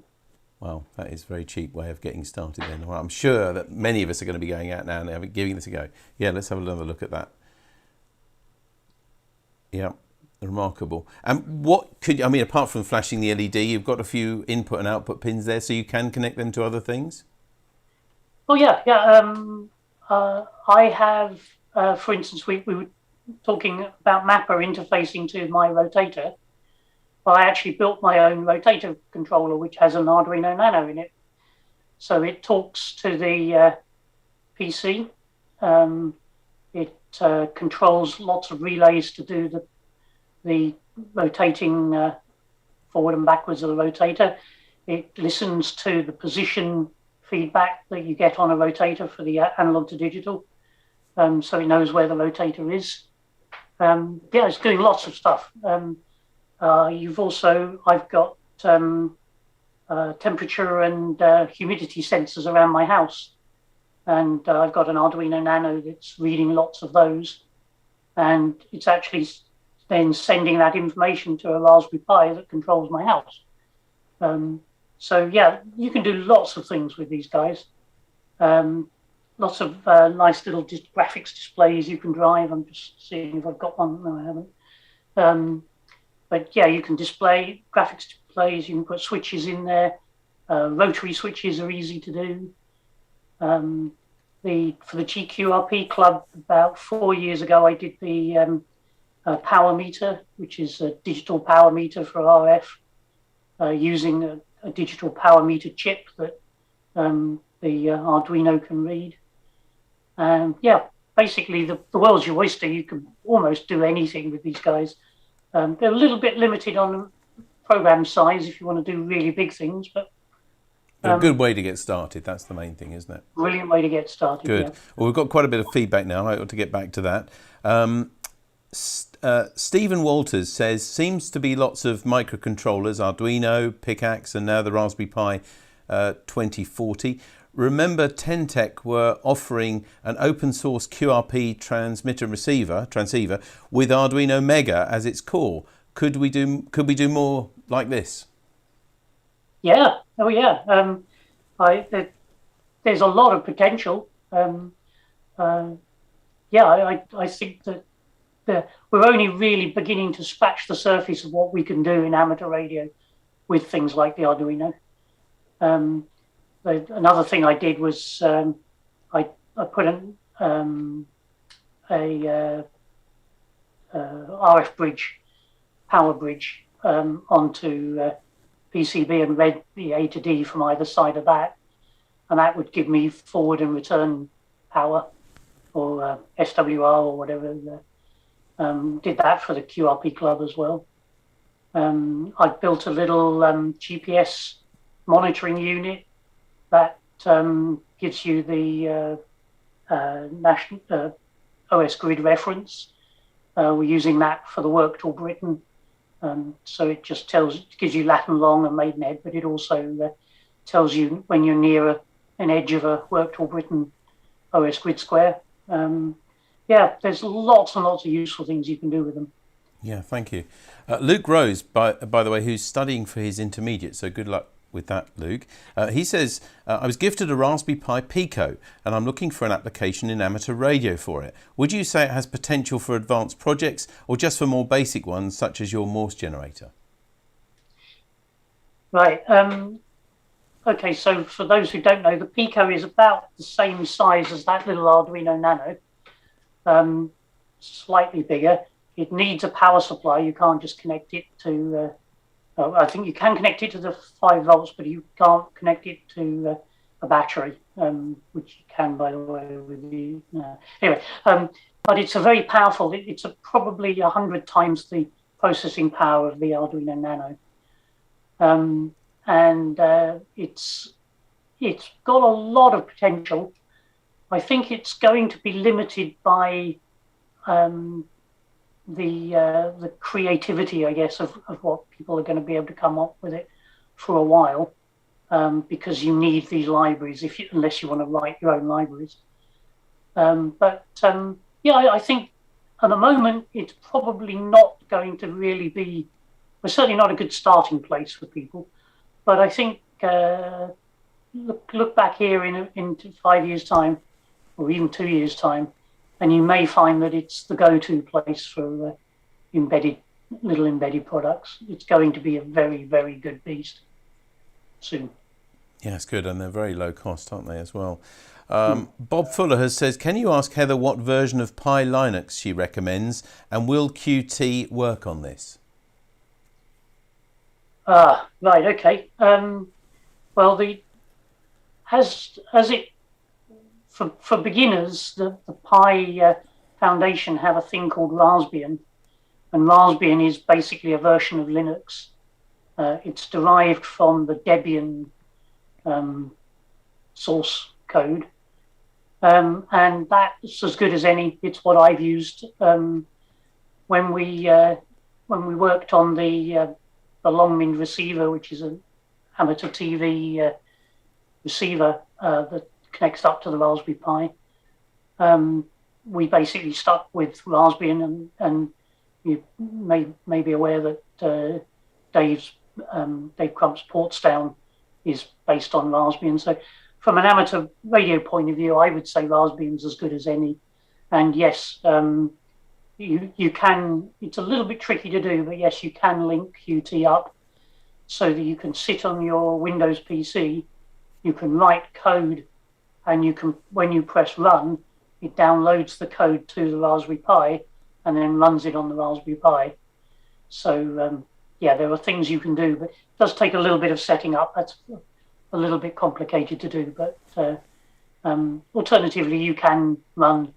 Wow, that is a very cheap way of getting started then. Well, I'm sure that many of us are going to be going out now and giving this a go. Yeah, let's have another look at that. Yeah, remarkable. And what could, I mean, apart from flashing the LED, you've got a few input and output pins there, so you can connect them to other things? Oh, yeah. I have, for instance, we were talking about mapper interfacing to my rotator. I actually built my own rotator controller, which has an Arduino Nano in it. So it talks to the PC. It controls lots of relays to do the rotating forward and backwards of the rotator. It listens to the position feedback that you get on a rotator for the analog to digital. So it knows where the rotator is. Yeah, it's doing lots of stuff. I've got temperature and humidity sensors around my house. And I've got an Arduino Nano that's reading lots of those. And it's actually then sending that information to a Raspberry Pi that controls my house. So yeah, you can do lots of things with these guys. Lots of nice little graphics displays you can drive. I'm just seeing if I've got one. No, I haven't. But yeah, you can display graphics displays. You can put switches in there. Rotary switches are easy to do. For the GQRP club about 4 years ago, I did the power meter, which is a digital power meter for RF, using a digital power meter chip that the Arduino can read. Yeah, basically the world's your oyster. You can almost do anything with these guys. They're a little bit limited on program size if you want to do really big things, but a good way to get started. That's the main thing, isn't it? Brilliant way to get started. Good. Yeah. Well, we've got quite a bit of feedback now. I ought to get back to that. Stephen Walters says, seems to be lots of microcontrollers, Arduino, Pickaxe, and now the Raspberry Pi 2040. Remember Tentec were offering an open source QRP transceiver with Arduino Mega as its core. Could we do more like this? Yeah. Oh yeah. There's a lot of potential. I think that we're only really beginning to scratch the surface of what we can do in amateur radio with things like the Arduino. another thing I did was I put a RF bridge, power bridge, onto PCB and read the A to D from either side of that, and that would give me forward and return power, or SWR or whatever. Did that for the QRP club as well. I built a little GPS monitoring unit that gives you the national OS grid reference. We're using that for the work tool Britain. So it just gives you lat and long and maidenhead, but it also tells you when you're near an edge of a work tool Britain OS grid square. Yeah, there's lots and lots of useful things you can do with them. Yeah, thank you. Luke Rose, by the way, who's studying for his intermediate, so good luck with that, Luke. He says, I was gifted a Raspberry Pi Pico and I'm looking for an application in amateur radio for it. Would you say it has potential for advanced projects or just for more basic ones such as your Morse generator? Right. Okay, so for those who don't know, the Pico is about the same size as that little Arduino Nano, slightly bigger. It needs a power supply. You can't just connect it to... I think you can connect it to the 5 volts, but you can't connect it to a battery, which you can, by the way, with the... Anyway, but it's a very powerful... It's probably 100 times the processing power of the Arduino Nano. And it's got a lot of potential. I think it's going to be limited by the creativity, I guess, of what people are going to be able to come up with it for a while, because you need these libraries unless you want to write your own libraries. Yeah, I think at the moment it's probably not going to really be. We're certainly not a good starting place for people. But I think look back here in 5 years' time, or even 2 years' time, and you may find that it's the go-to place for little embedded products. It's going to be a very, very good beast soon. Yeah, it's good, and they're very low cost, aren't they, as well? Bob Fuller says, can you ask Heather what version of Pi Linux she recommends, and will Qt work on this? Right, okay. Well, for beginners, the Pi Foundation have a thing called Raspbian, and Raspbian is basically a version of Linux. It's derived from the Debian source code, and that's as good as any. It's what I've used when we worked on the Lomond receiver, which is an amateur TV receiver that connects up to the Raspberry Pi. We basically stuck with Raspbian, and you may be aware that Dave Crump's Portsdown is based on Raspbian. So from an amateur radio point of view, I would say Raspbian's as good as any. And yes, you can, it's a little bit tricky to do, but yes, you can link Qt up so that you can sit on your Windows PC, you can write code, and you can, when you press run, it downloads the code to the Raspberry Pi and then runs it on the Raspberry Pi. So yeah, there are things you can do, but it does take a little bit of setting up. That's a little bit complicated to do, but alternatively, you can run,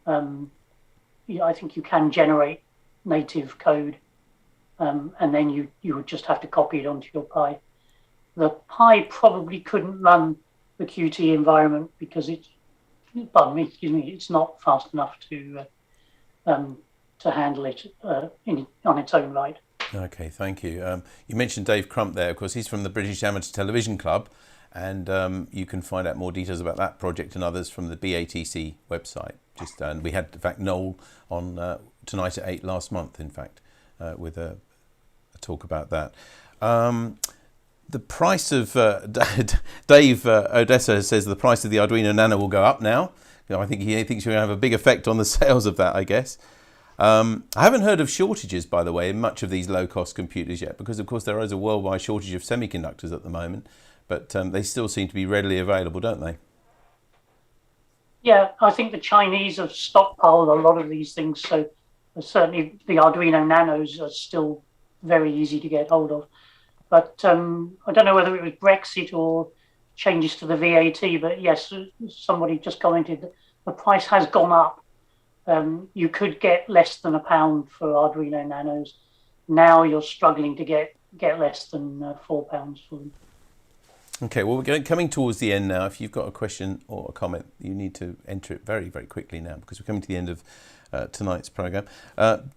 I think you can generate native code, and then you would just have to copy it onto your Pi. The Pi probably couldn't run the Qt environment because it's not fast enough to handle it on its own right. Okay, thank you. You mentioned Dave Crump there. Of course, he's from the British Amateur Television Club, and you can find out more details about that project and others from the BATC website. And we had, in fact, Noel on Tonight at 8 last month, in fact, with a talk about that. The price of, Dave Odessa says the price of the Arduino Nano will go up now. I think he thinks you're going to have a big effect on the sales of that, I guess. I haven't heard of shortages, by the way, in much of these low-cost computers yet, because, of course, there is a worldwide shortage of semiconductors at the moment. but they still seem to be readily available, don't they? Yeah, I think the Chinese have stockpiled a lot of these things, so certainly the Arduino Nanos are still very easy to get hold of. But I don't know whether it was Brexit or changes to the VAT, but yes, somebody just commented that the price has gone up. You could get less than £1 for Arduino Nanos. Now you're struggling to get less than £4 for them. Okay, well, we're coming towards the end now. If you've got a question or a comment, you need to enter it very, very quickly now, because we're coming to the end of tonight's programme.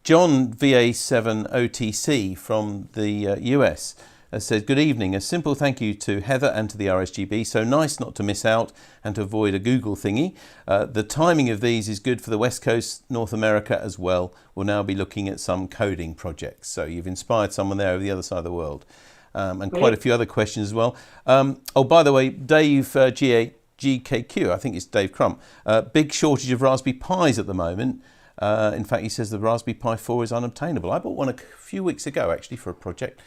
John VA7OTC from the US says, good evening. A simple thank you to Heather and to the RSGB. So nice not to miss out and to avoid a Google thingy. The timing of these is good for the West Coast, North America as well. We'll now be looking at some coding projects. So you've inspired someone there over the other side of the world. And quite a few other questions as well. Oh, by the way, Dave GKQ, I think it's Dave Crump, big shortage of Raspberry Pis at the moment. In fact, he says the Raspberry Pi 4 is unobtainable. I bought one a few weeks ago, actually, for a project.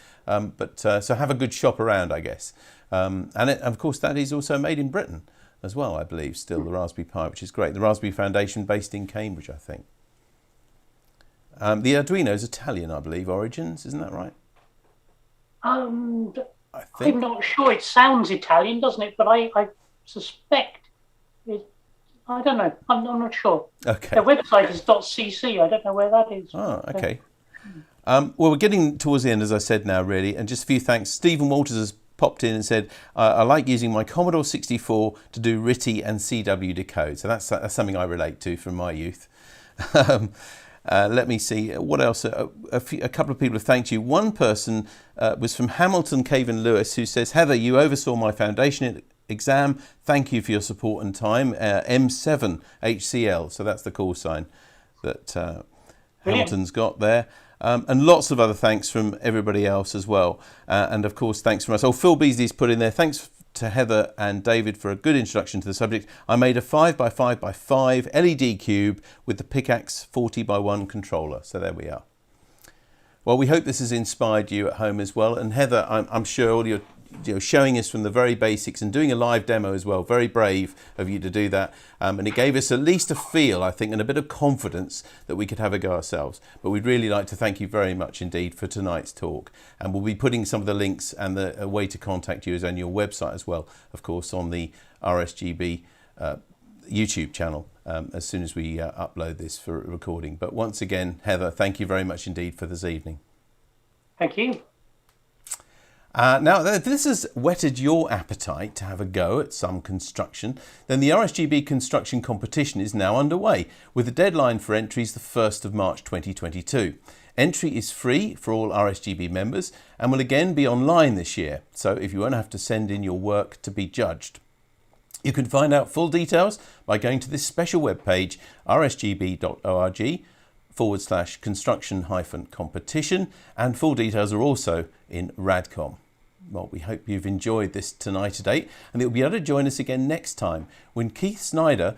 So have a good shop around, I guess. Of course, that is also made in Britain as well, I believe, still, the Raspberry Pi, which is great. The Raspberry Foundation based in Cambridge, I think. The Arduino is Italian, I believe, origins, isn't that right? I'm not sure. It sounds Italian, doesn't it? But I suspect it. I don't know. I'm not sure. Okay. Their website is .cc. I don't know where that is. Oh, okay. Well, we're getting towards the end, as I said now, really, and just a few thanks. Stephen Walters has popped in and said, I like using my Commodore 64 to do RTTY and CW decode. So that's something I relate to from my youth. Let me see, what else? A couple of people have thanked you. One person was from Hamilton, Cavan Lewis, who says, Heather, you oversaw my foundation exam. Thank you for your support and time. M0HMO, so that's the call sign that Hamilton's got there. And lots of other thanks from everybody else as well. And of course, thanks from us. Oh, Phil Beasley's put in there, thanks to Heather and David for a good introduction to the subject. I made a 5x5x5 LED cube with the Pickaxe 40x1 controller. So there we are. Well, we hope this has inspired you at home as well. And Heather, I'm sure all your showing us from the very basics and doing a live demo as well. Very brave of you to do that. And it gave us at least a feel, I think, and a bit of confidence that we could have a go ourselves. But we'd really like to thank you very much indeed for tonight's talk. And we'll be putting some of the links and the way to contact you is on your website as well, of course, on the RSGB YouTube channel as soon as we upload this for recording. But once again, Heather, thank you very much indeed for this evening. Thank you. Now, if this has whetted your appetite to have a go at some construction, then the RSGB construction competition is now underway, with the deadline for entries the 1st of March 2022. Entry is free for all RSGB members and will again be online this year, so if you won't have to send in your work to be judged. You can find out full details by going to this special webpage, rsgb.org/construction-competition, and full details are also in Radcom. Well, we hope you've enjoyed this Tonight to Date, and you'll be able to join us again next time when Keith Snyder,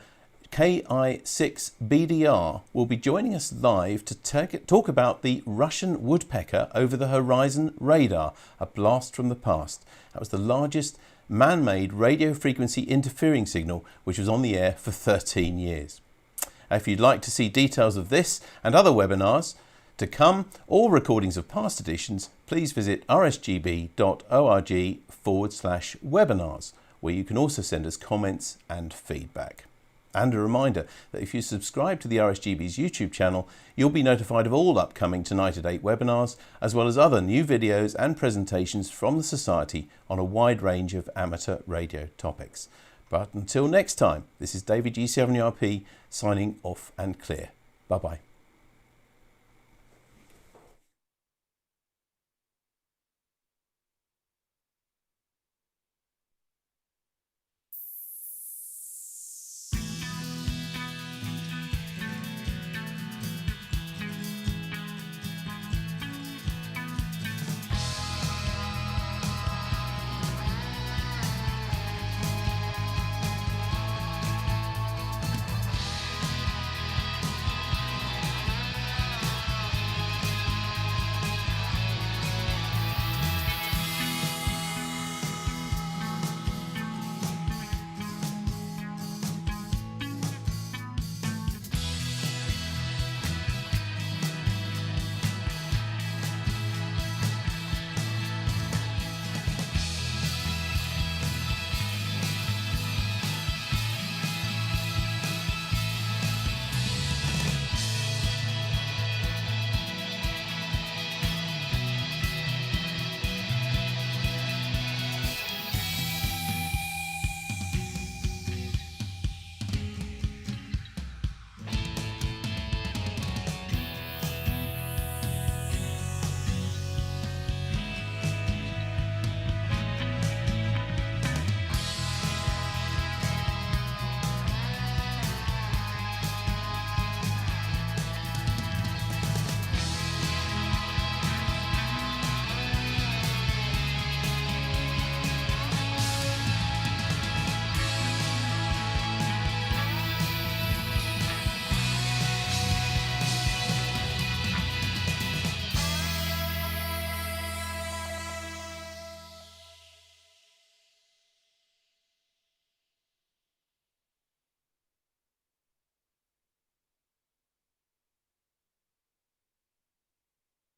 KI6BDR, will be joining us live to talk about the Russian woodpecker over the horizon radar, a blast from the past. That was the largest man-made radio frequency interfering signal which was on the air for 13 years. If you'd like to see details of this and other webinars to come or recordings of past editions, please visit rsgb.org/webinars, where you can also send us comments and feedback. And a reminder that if you subscribe to the RSGB's YouTube channel, you'll be notified of all upcoming Tonight at 8 webinars, as well as other new videos and presentations from the Society on a wide range of amateur radio topics. But until next time, this is David G7RP signing off and clear. Bye-bye.